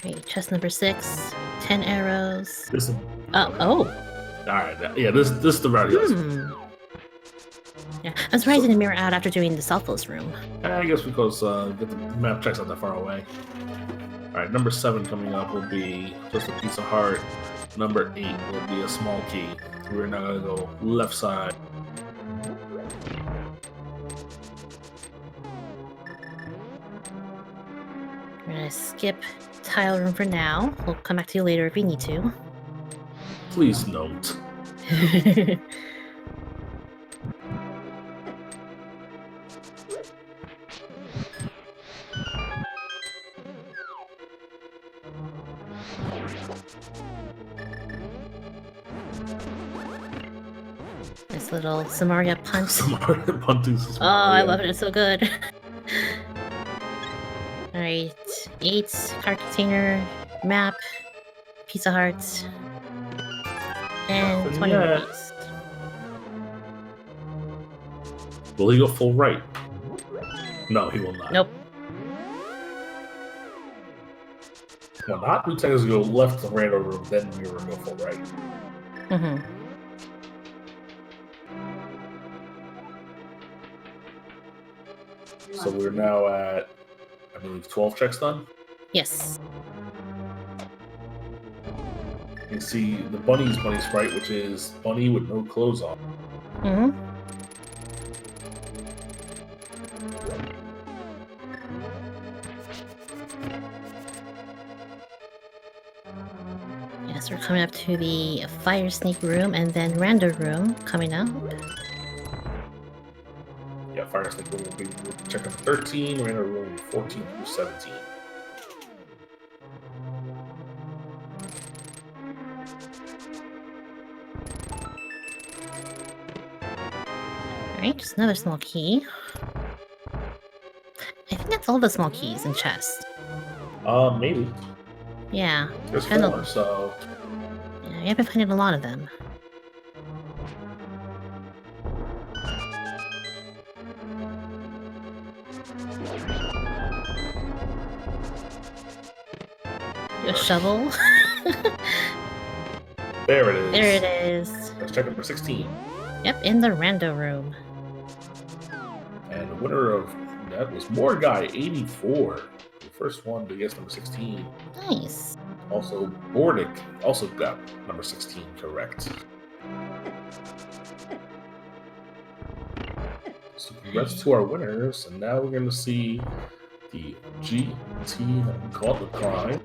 Alright, chest number 6, 10 arrows. This is, oh. Alright, yeah, this is the route he likes. Yeah, I'm surprised he didn't mirror out after doing the Selfless room. I guess because the map checks not that far away. Alright, number 7 coming up will be just a piece of heart. Number 8 will be a small key. We're now gonna go left side. We're gonna skip tile room for now. We'll come back to you later if we need to. Please note. This little Samaria punt. Samaria punting. Oh, I love it. It's so good. Alright. 8 card container, map, pizza hearts, and Nothing 20 yet. rupees. Will he go full right? No, he will not. Nope. Well, not. 2 seconds go left to random room, then Mire go full right. Mm-hmm. So we're now at, I believe, 12 checks done. Yes. You can see the bunny sprite, which is bunny with no clothes on. Mm-hmm. Yes, we're coming up to the fire snake room and then rando room coming up. Yeah, fire snake room will be checking 13, random room 14 through 17. Alright, just another small key. I think that's all the small keys in chest. Maybe. Yeah. There's Kinda- 4, so... Yeah, we have been finding a lot of them. A shovel. There it is. There it is. Let's check number 16. Yep, in the rando room. And the winner of that was More Guy 84. The first one to guess number 16. Nice. Also, Bordick also got number 16 correct. So congrats to our winners, and now we're going to see the GT Gauntlet Climb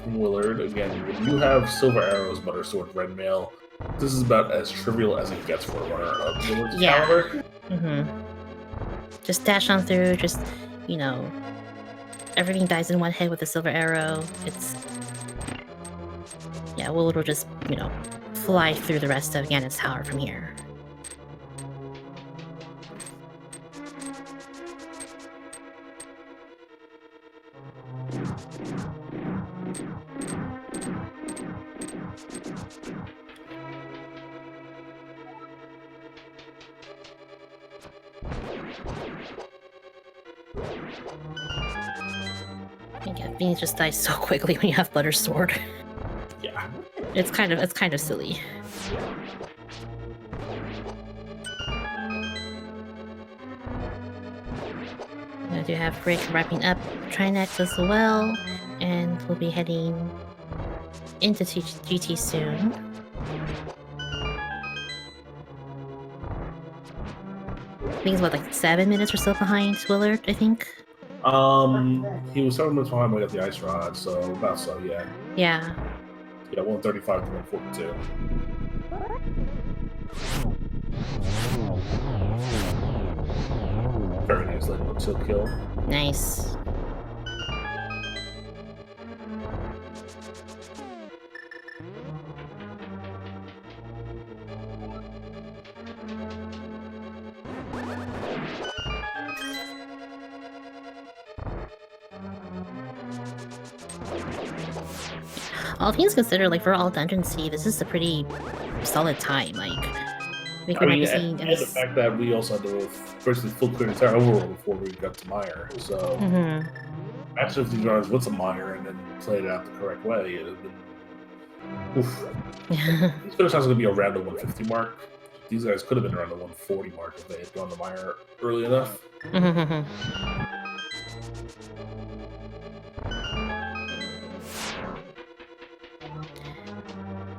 from Willard. Again, when you have silver arrows, butter sword, red mail, this is about as trivial as it gets for a runner of Willard's caliber. Mm-hmm. Just dash on through, just, you know, everything dies in one hit with a silver arrow. It's... Yeah, Willard will just, you know, fly through the rest of Ganon's tower from here. Yeah, Venus just dies so quickly when you have Butter Sword. Yeah. It's kind of silly. I do have Rick wrapping up Trinex as well, and we'll be heading into GT soon. I think it's what, like 7 minutes or so behind Willard, I think. He was 7 minutes behind when we got the ice rod, so about so, yeah. Yeah. Yeah, 135 to 142. Very nice little tilt kill. Nice. All things considered, like for all Dungeon C, this is a pretty solid time. Like, I think we might be seeing and the fact that we also had to basically full clear the entire overworld before we got to Mire. So, actually, if these runners with some Mire and then played it out the correct way, it would have been. Oof. This finish is going to be around the 150 mark. These guys could have been around the 140 mark if they had gone to Mire early enough.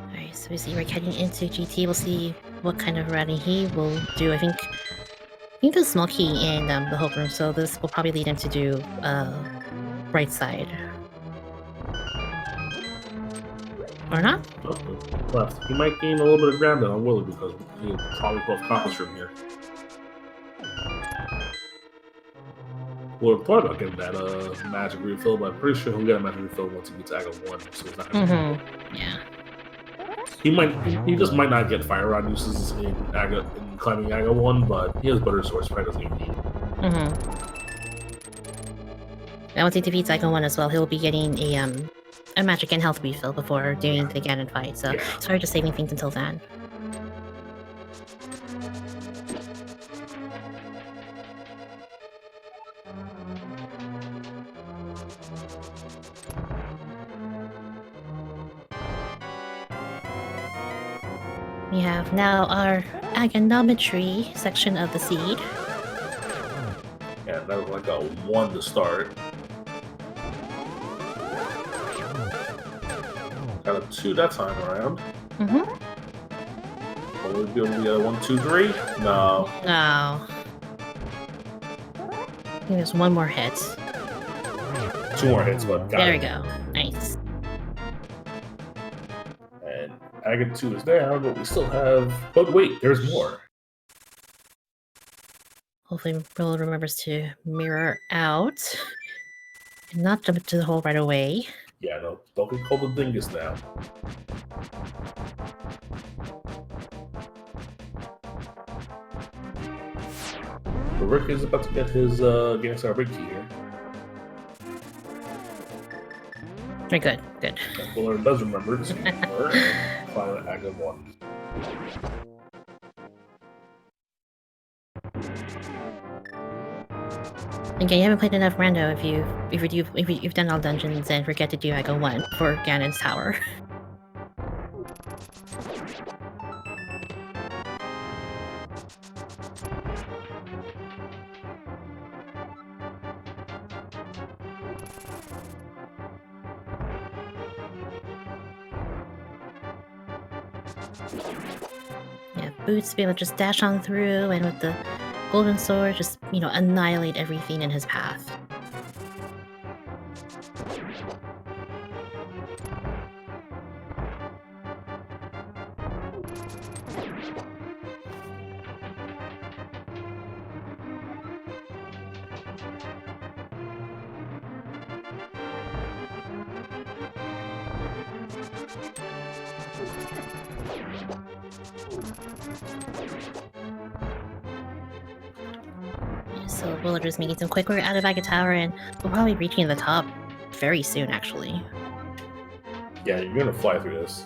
Alright, so we see we're heading into GT. We'll see what kind of routing he will do. I think there's a small key in the Hope Room, so this will probably lead him to do right side. Or not? Left. He might gain a little bit of ground on Willie because he'll probably both accomplish from here. Well, thought about getting that magic refill, but I'm pretty sure he'll get a magic refill once he gets Aga 1, so it's not gonna Yeah. He just might not get fire rod uses in climbing Aga 1, but he has butter swords, probably doesn't even need it. And once he defeats Aga 1 as well, he'll be getting a magic and health refill before doing the Ganon fight, so sorry, just saving things until then. We have now our agonometry section of the seed. Yeah, that was like a 1 to start. Got a 2 that time around. Will we be able to get a 1, 2, 3? No. No. I think there's one more hit. 2 more hits, but there we go. Nice. And Aga 2 is down, but we still have... But wait, there's more. Hopefully Will remembers to mirror out. And not jump into the hole right away. Yeah, no, don't get called a dingus now. But Rick is about to get his Ganon-style-Rick key here. Very good, good. Willard does remember to see more and find Aga 1. Again, you haven't played enough rando if you've done all dungeons and forget to do Aga 1 for Ganon's tower. Yeah, Boots to be able to just dash on through, and with the golden sword, just, you know, annihilate everything in his path. So Willard is making some quick work out of Aga Tower, and we'll probably be reaching the top very soon, actually. Yeah, you're gonna fly through this.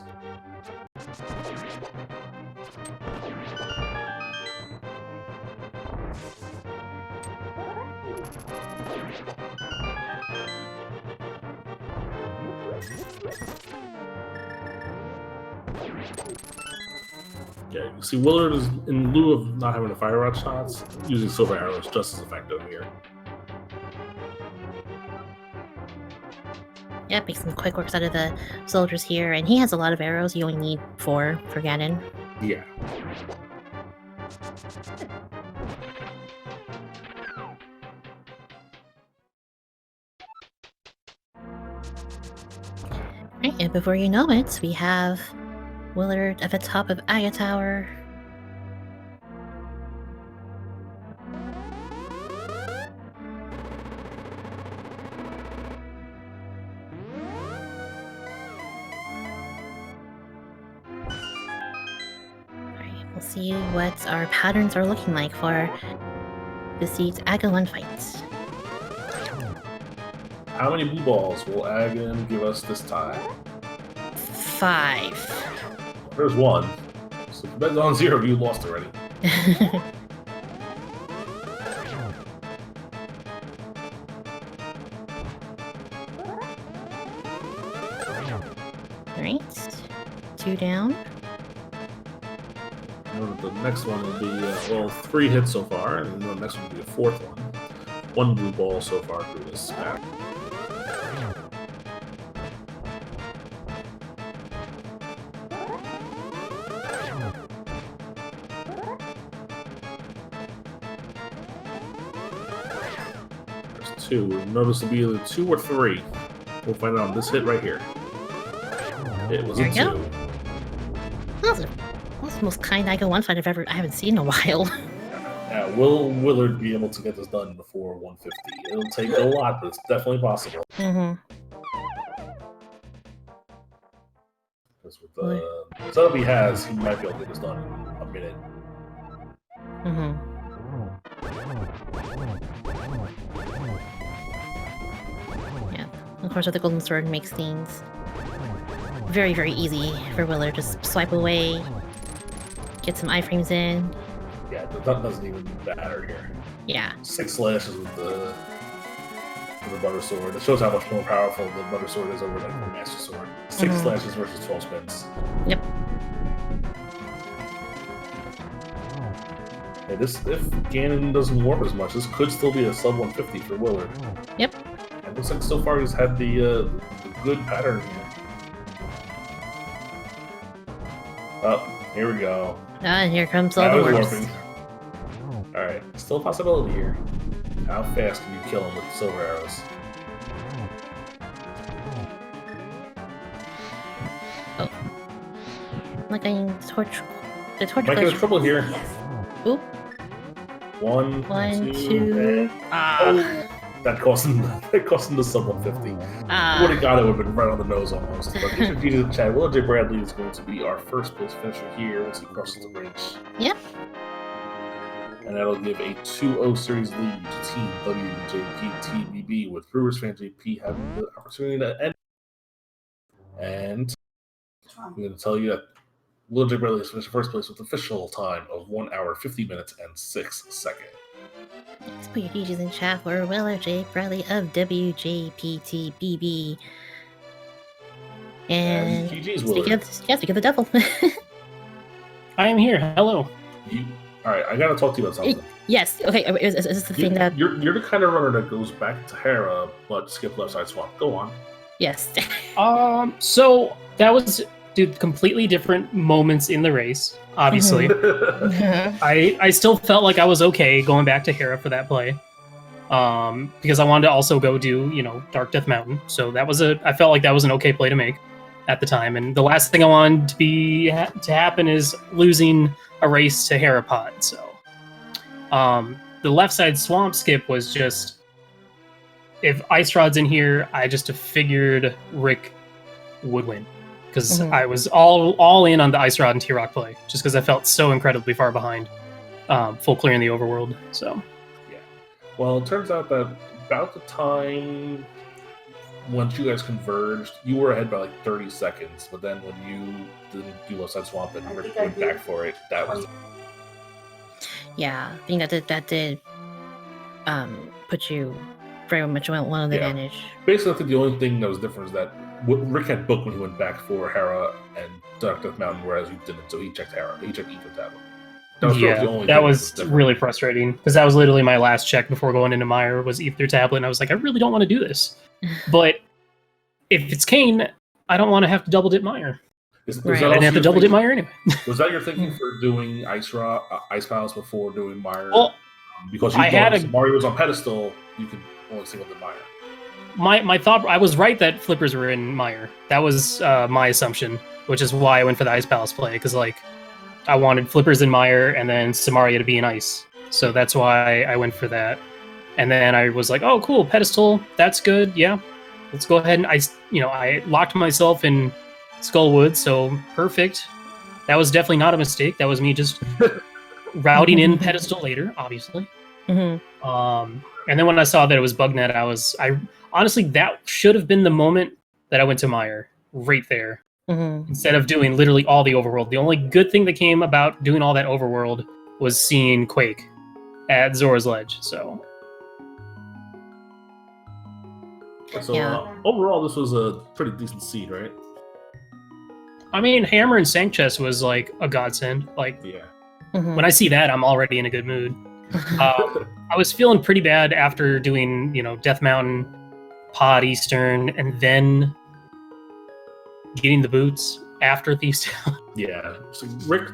Yeah, you see Willard is, in lieu of not having the fire rod shots, using silver arrows just as effective here. Yep, make some quick works out of the soldiers here, and he has a lot of arrows. You only need 4 for Ganon. Yeah. Right, and before you know it, we have Willard at the top of Aga Tower. Alright, we'll see what our patterns are looking like for the Seed's Aga 1 fight. How many blue balls will Agon give us this time? 5. There's 1. So if that's on 0, you lost already. Alright, 2 down. The next one will be, well, 3 hits so far, and the next one will be the 4th one. 1 blue ball so far through this map. There's 2. Notice it'll be either 2 or 3. We'll find out on this hit right here. It was a 2. That's the most kind Aga 1 fight I haven't seen in a while. Will Willard be able to get this done before 150? It'll take a lot, but it's definitely possible. Mm-hmm. Because with the setup he has, he might be able to get this done in a minute. Mm-hmm. Yeah. Of course, with the golden sword makes things very, very easy for Willard. Just swipe away, get some iframes in. Yeah, that doesn't even matter here. Yeah. 6 slashes with the butter sword. It shows how much more powerful the butter sword is over like the master sword. 6 slashes versus 12 spins. Yep. Yeah, if Ganon doesn't warp as much, this could still be a sub 150 for Willard. Yep. It looks like so far he's had the good pattern here. Oh, here we go. And here comes all the warps. Alright, still a possibility here. How fast can you kill him with silver arrows? Oh. Like I torch. The torch Might get a trouble here. Oop. One, two. Oh, that cost him the sub 150. Would have got it, would have been right on the nose almost. But get your G's in the chat. WillardJBradley is going to be our first place finisher here once he crosses the bridge. Yep. And that'll give a 2-0 series lead to Team WJPTBB, with Brewers fan JP having the opportunity to end. And I'm going to tell you that WillardJBradley has finished first place with official time of 1 hour, 50 minutes, and 6 seconds. Let's put your DJs in chat for WillardJBradley of WJPTBB. And GG's, speak of the devil. I am here. Hello. Alright, I gotta talk to you about something. Yes, okay, is this the thing that... You're the kind of runner that goes back to Hera, but skip left side swap. Go on. Yes. So that was completely different moments in the race, obviously. I still felt like I was okay going back to Hera for that play. Because I wanted to also go do, Dark Death Mountain. So I felt like that was an okay play to make at the time. And the last thing I wanted to happen is losing a race to Herapod. So the left side swamp skip was just, if Ice Rod's in here, I just figured Rick would win. Because I was all in on the Ice Rod and T-Rock play, just because I felt so incredibly far behind full clear in the overworld. So yeah. Well, it turns out that about the time once you guys converged, you were ahead by like 30 seconds, but then when you didn't do left side swamp and Rick went back for it, that was... Yeah, I think that did put you very much one of the advantage. Basically, I think the only thing that was different is that Rick had booked when he went back for Hera and Dark Death Mountain, whereas you didn't, so he checked Hera. He checked Ether Tablet. That was really frustrating, because that was literally my last check before going into Mire was Ether Tablet, and I was like, I really don't want to do this. But if it's Kane, I don't want to have to double dip Mire. I didn't have to double dip Mire anyway. Was that your thinking for doing Ice Palace before doing Mire? Well, because Mario was on pedestal, you could only single dip Mire. My thought, I was right that flippers were in Mire. That was my assumption, which is why I went for the Ice Palace play, because I wanted flippers in Mire and then Samaria to be in ice. So that's why I went for that. And then I was like, oh, cool, pedestal, that's good, yeah. Let's go ahead and I locked myself in Skullwood, so perfect. That was definitely not a mistake. That was me just routing in pedestal later, obviously. Mm-hmm. And then when I saw that it was Bugnet, honestly, that should have been the moment that I went to Mire, right there. Mm-hmm. Instead of doing literally all the overworld. The only good thing that came about doing all that overworld was seeing Quake at Zora's Ledge. So overall, this was a pretty decent seed, right? I mean, Hammer and Sank Chest was like a godsend. When I see that, I'm already in a good mood. I was feeling pretty bad after doing, Death Mountain, Pod Eastern, and then getting the boots after Thieves Town. Yeah. So Rick,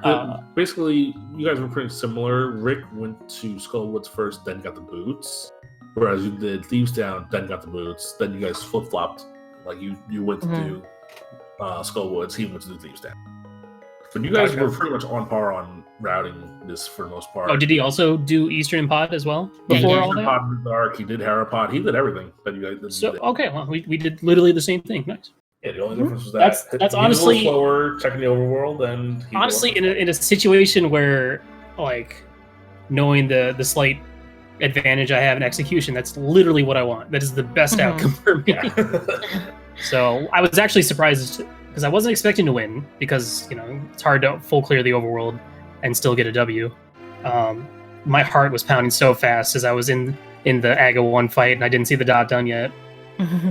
basically, you guys were pretty similar. Rick went to Skullwoods first, then got the boots. Whereas you did Thieves Town, then got the boots. Then you guys flip-flopped. Like, you went to do Skullwoods, he went to do Thieves Town. But you guys were pretty much on par on routing this for the most part. Oh, did he also do Eastern Pod as well before all that? Pod in the dark, he did Herapod, he did everything that you guys did. So okay, well, we did literally the same thing. Nice. Yeah, the only difference was that that's he honestly was a little slower checking the overworld, and honestly in a situation where like knowing the slight advantage I have in execution, that's literally what I want. That is the best outcome for me. Yeah. So I was actually surprised because I wasn't expecting to win because it's hard to full clear the overworld and still get a W. My heart was pounding so fast as I was in the Aga 1 fight and I didn't see the dot done yet.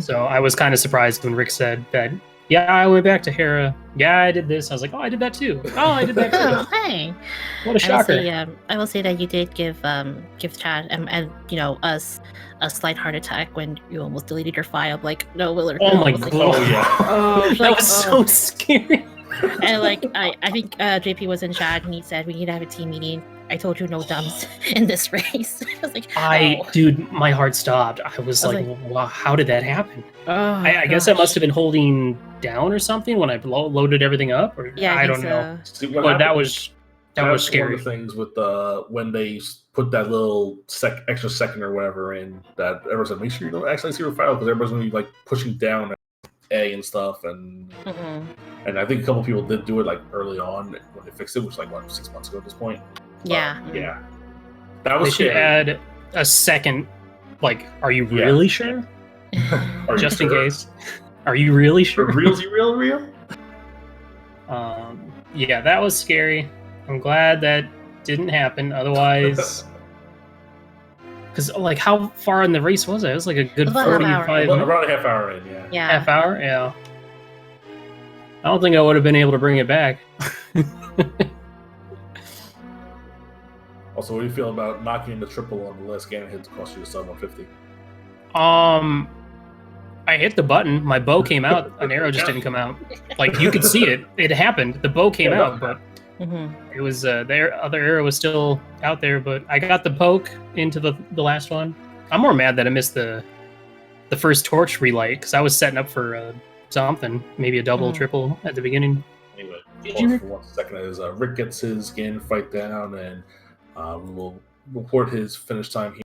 So I was kind of surprised when Rick said that, yeah, I went back to Hera. Yeah, I did this. I was like, oh, I did that too. Oh, I did that too. Oh, hey. What a shocker. I will say that you did give Chad and us a slight heart attack when you almost deleted your file. Like, no, Willard. Oh no. my god. Oh, that was so scary. And I think JP was in chat and he said we need to have a team meeting. I told you no dumps in this race. I was like, dude, my heart stopped. I was like, wow, how did that happen? I guess I must have been holding down or something when I loaded everything up. Or yeah, I don't know. But that was scary. One of the things with when they put that little extra second or whatever in, that everyone said, make sure you don't actually see your file because everybody's going to be like pushing down A and stuff, and I think a couple people did do it like early on when they fixed it, which was like what, 6 months ago at this point. Yeah. Yeah. That was They should add a second, like, are you really sure? Just in case. Are you really sure? Real? Yeah, that was scary. I'm glad that didn't happen. Otherwise, because like, how far in the race was I? It was like a good 45 minutes. Around a half hour in, yeah. Half hour? Yeah. I don't think I would have been able to bring it back. Also, what do you feel about knocking the triple on the last Ganon hit to cost you a sub 150? I hit the button. My bow came out. An arrow just didn't come out. Like, you could see it. It happened. The bow came out, but it was the other arrow was still out there. But I got the poke into the last one. I'm more mad that I missed the first torch relight because I was setting up for something, maybe a double, triple at the beginning. Anyway, for 1 second, as Rick gets his Ganon fight down, and we will report his finish time here.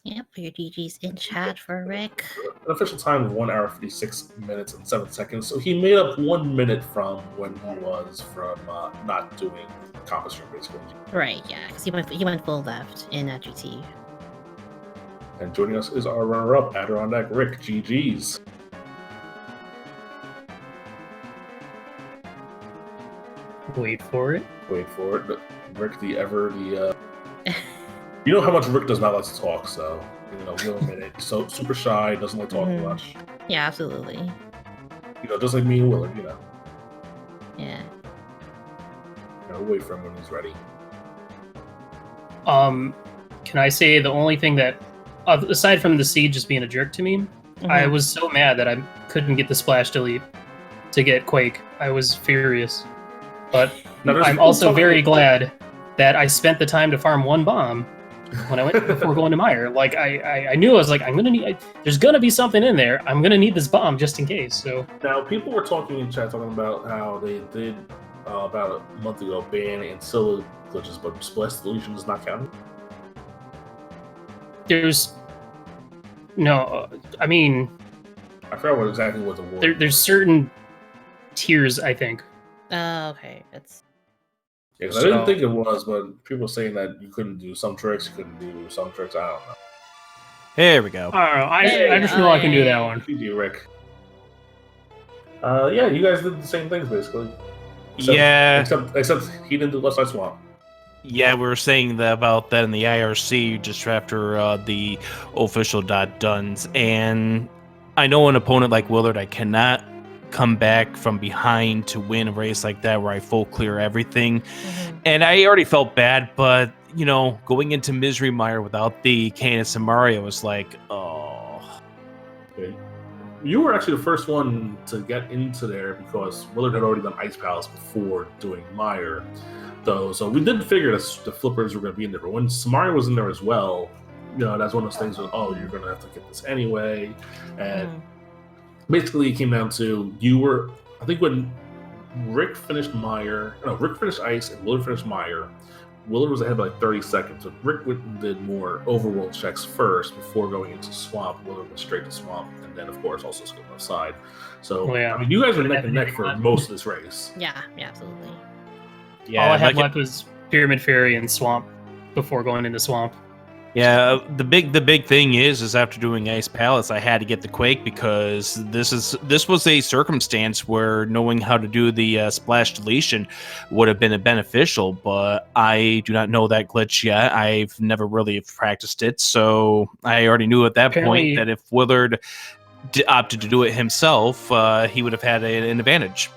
Yep, for your GG's in chat for Rick. An official time of 1 hour, 56 minutes, and 7 seconds. So he made up 1 minute from when he was from not doing combat stream, basically. Right, yeah, because he went full left in GT. And joining us is our runner-up, AdirondackRick. GG's. Wait for it. Rick, you know how much Rick does not like to talk, so give him a minute. He's so super shy, doesn't like talking much. Yeah, absolutely. Just like me and Willard, Yeah. We'll wait for him when he's ready. Can I say the only thing that, aside from the seed just being a jerk to me, I was so mad that I couldn't get the splash delete to get Quake. I was furious. But I'm also very glad that I spent the time to farm 1 bomb when I went before going to Mire. Like I knew I was like, there's gonna be something in there. I'm gonna need this bomb just in case. So now people were talking in chat about how they did about a month ago ban ancilla glitches, but splash deletion does not count. There's no. I mean, I forgot what exactly was the word. There's certain tiers, I think. Oh, okay. That's. Yeah, because I didn't think it was, but people were saying that you couldn't do some tricks, you couldn't do some tricks. I don't know. Here we go. I just know I can do that one. GG, Rick. Yeah, you guys did the same things basically. Except he didn't do Left Side Swamp. Yeah, we were saying about that in the IRC just after the official .duns, and I know an opponent like Willard, I cannot come back from behind to win a race like that where I full clear everything. And I already felt bad, but going into Misery Mire without the Canis and Mario was like, oh. Okay. You were actually the first one to get into there because Willard had already done Ice Palace before doing Mire, though. So we did figure that the flippers were going to be in there. But when Mario was in there as well, that's one of those things where, you're going to have to get this anyway. And basically, it came down to I think when Rick finished Ice, and Willard finished Mire. Willard was ahead by like 30 seconds, so Rick did more overworld checks first before going into Swamp. Willard went straight to Swamp, and then, of course, also scoped outside. So, I mean, you guys were neck and neck for most of this race. Yeah, absolutely. Yeah, all I had left was Pyramid Fairy and Swamp before going into Swamp. Yeah, the big thing is after doing Ice Palace, I had to get the Quake because this was a circumstance where knowing how to do the splash deletion would have been beneficial, but I do not know that glitch yet. I've never really practiced it, so I already knew at that point that if Willard opted to do it himself, he would have had an advantage.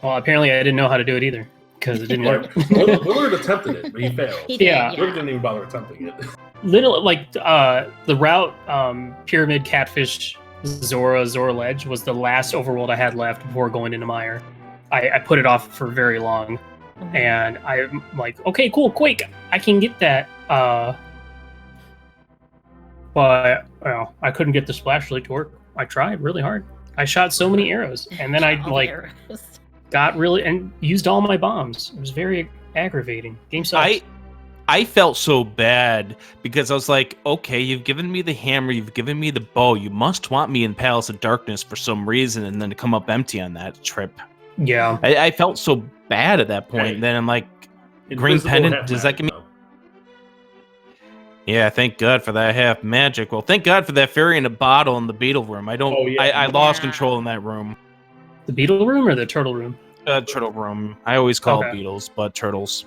Well, apparently I didn't know how to do it either. Because it didn't work. Willard attempted it, but he failed. Yeah. Willard didn't even bother attempting it. Little like the route Pyramid, Catfish, Zora Ledge was the last overworld I had left before going into Mire. I put it off for very long, and I'm like, okay, cool, Quake, I can get that. But I couldn't get the splash delete to work. I tried really hard. I shot so many arrows, and then I got really and used all my bombs. It was very aggravating. Game sucks. I felt so bad because I was like, okay, you've given me the hammer, you've given me the bow, you must want me in Palace of Darkness for some reason, and then to come up empty on that trip. Yeah. I felt so bad at that point. Hey, then I'm like, Green Pendant, does that give me... Yeah, thank God for that half magic. Well, thank God for that fairy in a bottle in the beetle room. I lost control in that room. The beetle room or the turtle room? Turtle room. I always call it beetles, but turtles.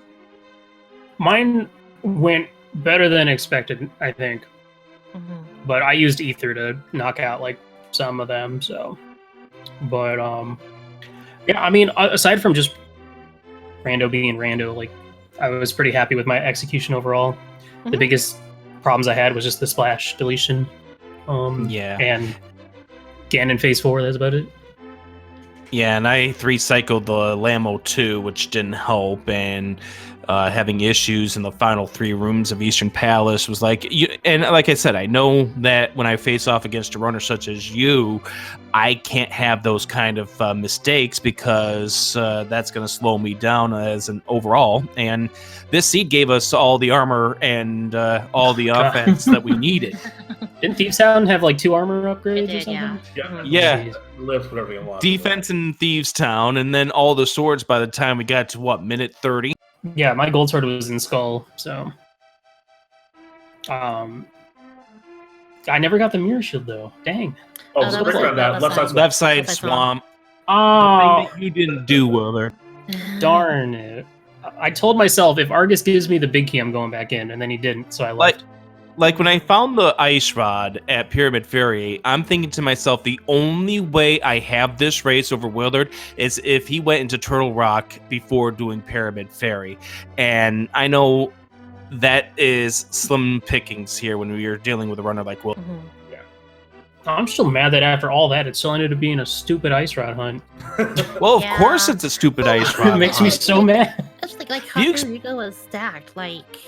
Mine went better than expected, I think. But I used ether to knock out like some of them, so. But yeah, I mean, aside from just Rando being Rando, like I was pretty happy with my execution overall. The biggest problems I had was just the splash deletion. And Ganon phase 4, that's about it. Yeah, and I 3-cycled the Lamo 2, which didn't help, and having issues in the final 3 rooms of Eastern Palace was like... And like I said, I know that when I face off against a runner such as you, I can't have those kind of mistakes because that's going to slow me down as an overall. And this seed gave us all the armor and all the offense that we needed. Didn't Thieves Town have like 2 armor upgrades or something? Yeah. Lift whatever you want. Defense in Thieves Town, and then all the swords by the time we got to, minute 30? Yeah, my gold sword was in Skull, so... I never got the mirror shield, though. Dang. Oh, so left side swamp. Oh, the thing that you didn't do, Willard. Darn it. I told myself, if Argus gives me the big key, I'm going back in, and then he didn't, so I left. Like when I found the ice rod at Pyramid Fairy, I'm thinking to myself, the only way I have this race over Willard is if he went into Turtle Rock before doing Pyramid Fairy. And I know that is slim pickings here when we are dealing with a runner like Willard. Yeah. I'm still mad that after all that, it still ended up being a stupid ice rod hunt. Well, of course it's a stupid ice rod It makes me so mad. It's like Kakariko was stacked, like...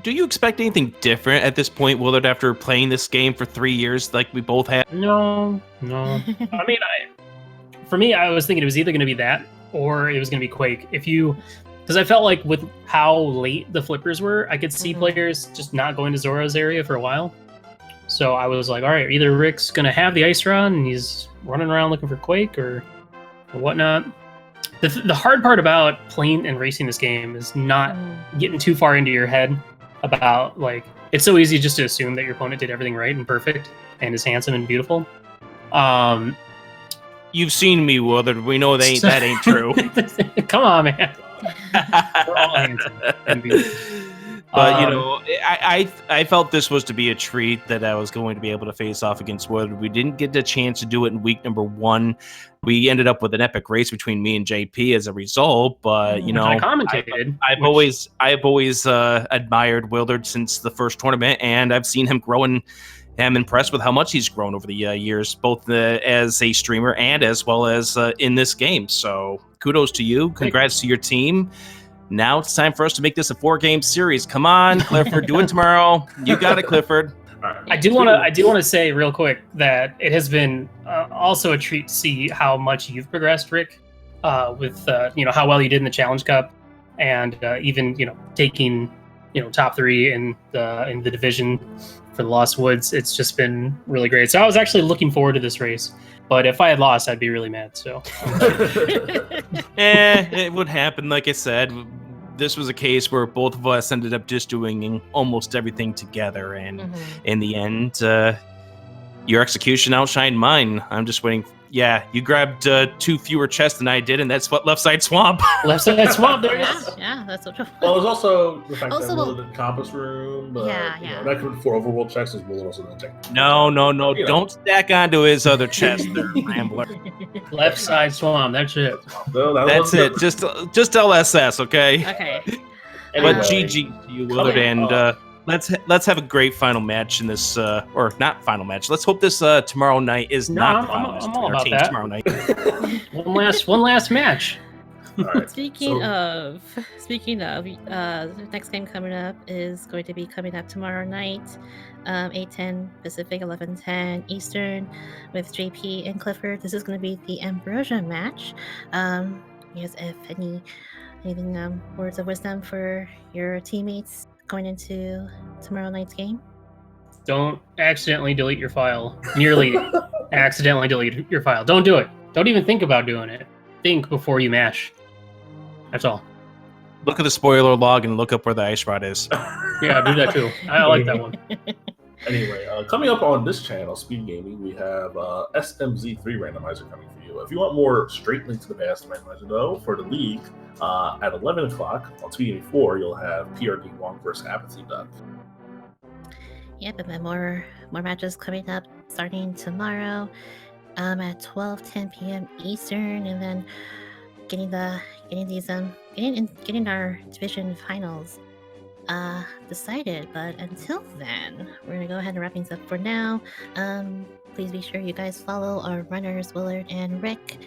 Do you expect anything different at this point, Willard, after playing this game for 3 years like we both have? No. I mean, for me, I was thinking it was either going to be that or it was going to be Quake. Because I felt like with how late the flippers were, I could see players just not going to Zora's area for a while. So I was like, all right, either Rick's going to have the ice rod and he's running around looking for Quake or whatnot. The hard part about playing and racing this game is not getting too far into your head about, like, it's so easy just to assume that your opponent did everything right and perfect and is handsome and beautiful. You've seen me, Willard. We know that ain't true. Come on, man. We're all handsome and beautiful. But, I felt this was to be a treat that I was going to be able to face off against Willard. We didn't get the chance to do it in week number 1. We ended up with an epic race between me and JP as a result, but, I commentated. I've always admired Willard since the first tournament, and I've seen him grow, and I'm impressed with how much he's grown over the years, both as a streamer and as well as in this game. So kudos to you. Congrats to your team. Now it's time for us to make this a 4-game series. Come on, Clifford, do it tomorrow. You got it, Clifford. I do want to say real quick that it has been also a treat to see how much you've progressed, Rick. with how well you did in the Challenge Cup, and even taking top 3 in the division for the Lost Woods. It's just been really great. So I was actually looking forward to this race, but if I had lost, I'd be really mad. So it would happen. Like I said, this was a case where both of us ended up just doing almost everything together, and in the end, your execution outshined mine. I'm just waiting. Yeah, you grabbed 2 fewer chests than I did, and that's what Left Side Swamp. Left Side Swamp, there it is. Yeah, that's what. Well, there's also the fact Also, that Willard did Compass Room. Yeah. That could be 4 overworld chests as Willard also didn't take. No. Don't stack onto his other chest there, Rambler. Left Side Swamp, that's it. No, That's it. Just LSS, okay? Okay. Anyway, But GG to you, Willard, and let's have a great final match in this, or not final match. Let's hope this tomorrow night is not the final match. I'm all about that. Tomorrow night. one last match. All right. Speaking of, the next game coming up is going to be coming up tomorrow night, 8:10 Pacific, 11:10 Eastern, with JP and Clifford. This is going to be the Ambrosia match. Yes, if anything, words of wisdom for your teammates going into tomorrow night's game? Don't accidentally delete your file. Nearly accidentally delete your file. Don't do it. Don't even think about doing it. Think before you mash. That's all. Look at the spoiler log and look up where the ice rod is. Yeah, do that too. I like that one. Anyway, coming up on this channel, Speed Gaming, we have SMZ3 Randomizer coming for you. If you want more straight Link to the Past Randomizer, though, for the league, at 11 o'clock on 284, you'll have PRD Wong versus Apathy Duck. Yep, and then more matches coming up starting tomorrow at 12:10 p.m. Eastern, and then getting our division finals decided. But until then, we're gonna go ahead and wrap things up for now. Please be sure you guys follow our runners, Willard and Rick,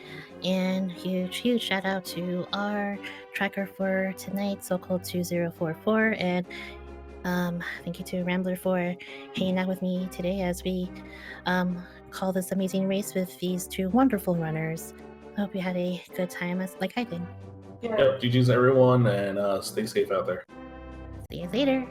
and huge shout out to our tracker for tonight, so-called 2044, and thank you to Rambler for hanging out with me today as we call this amazing race with these 2 wonderful runners. I hope you had a good time like I did. Yep, GG's everyone, and stay safe out there. See you later.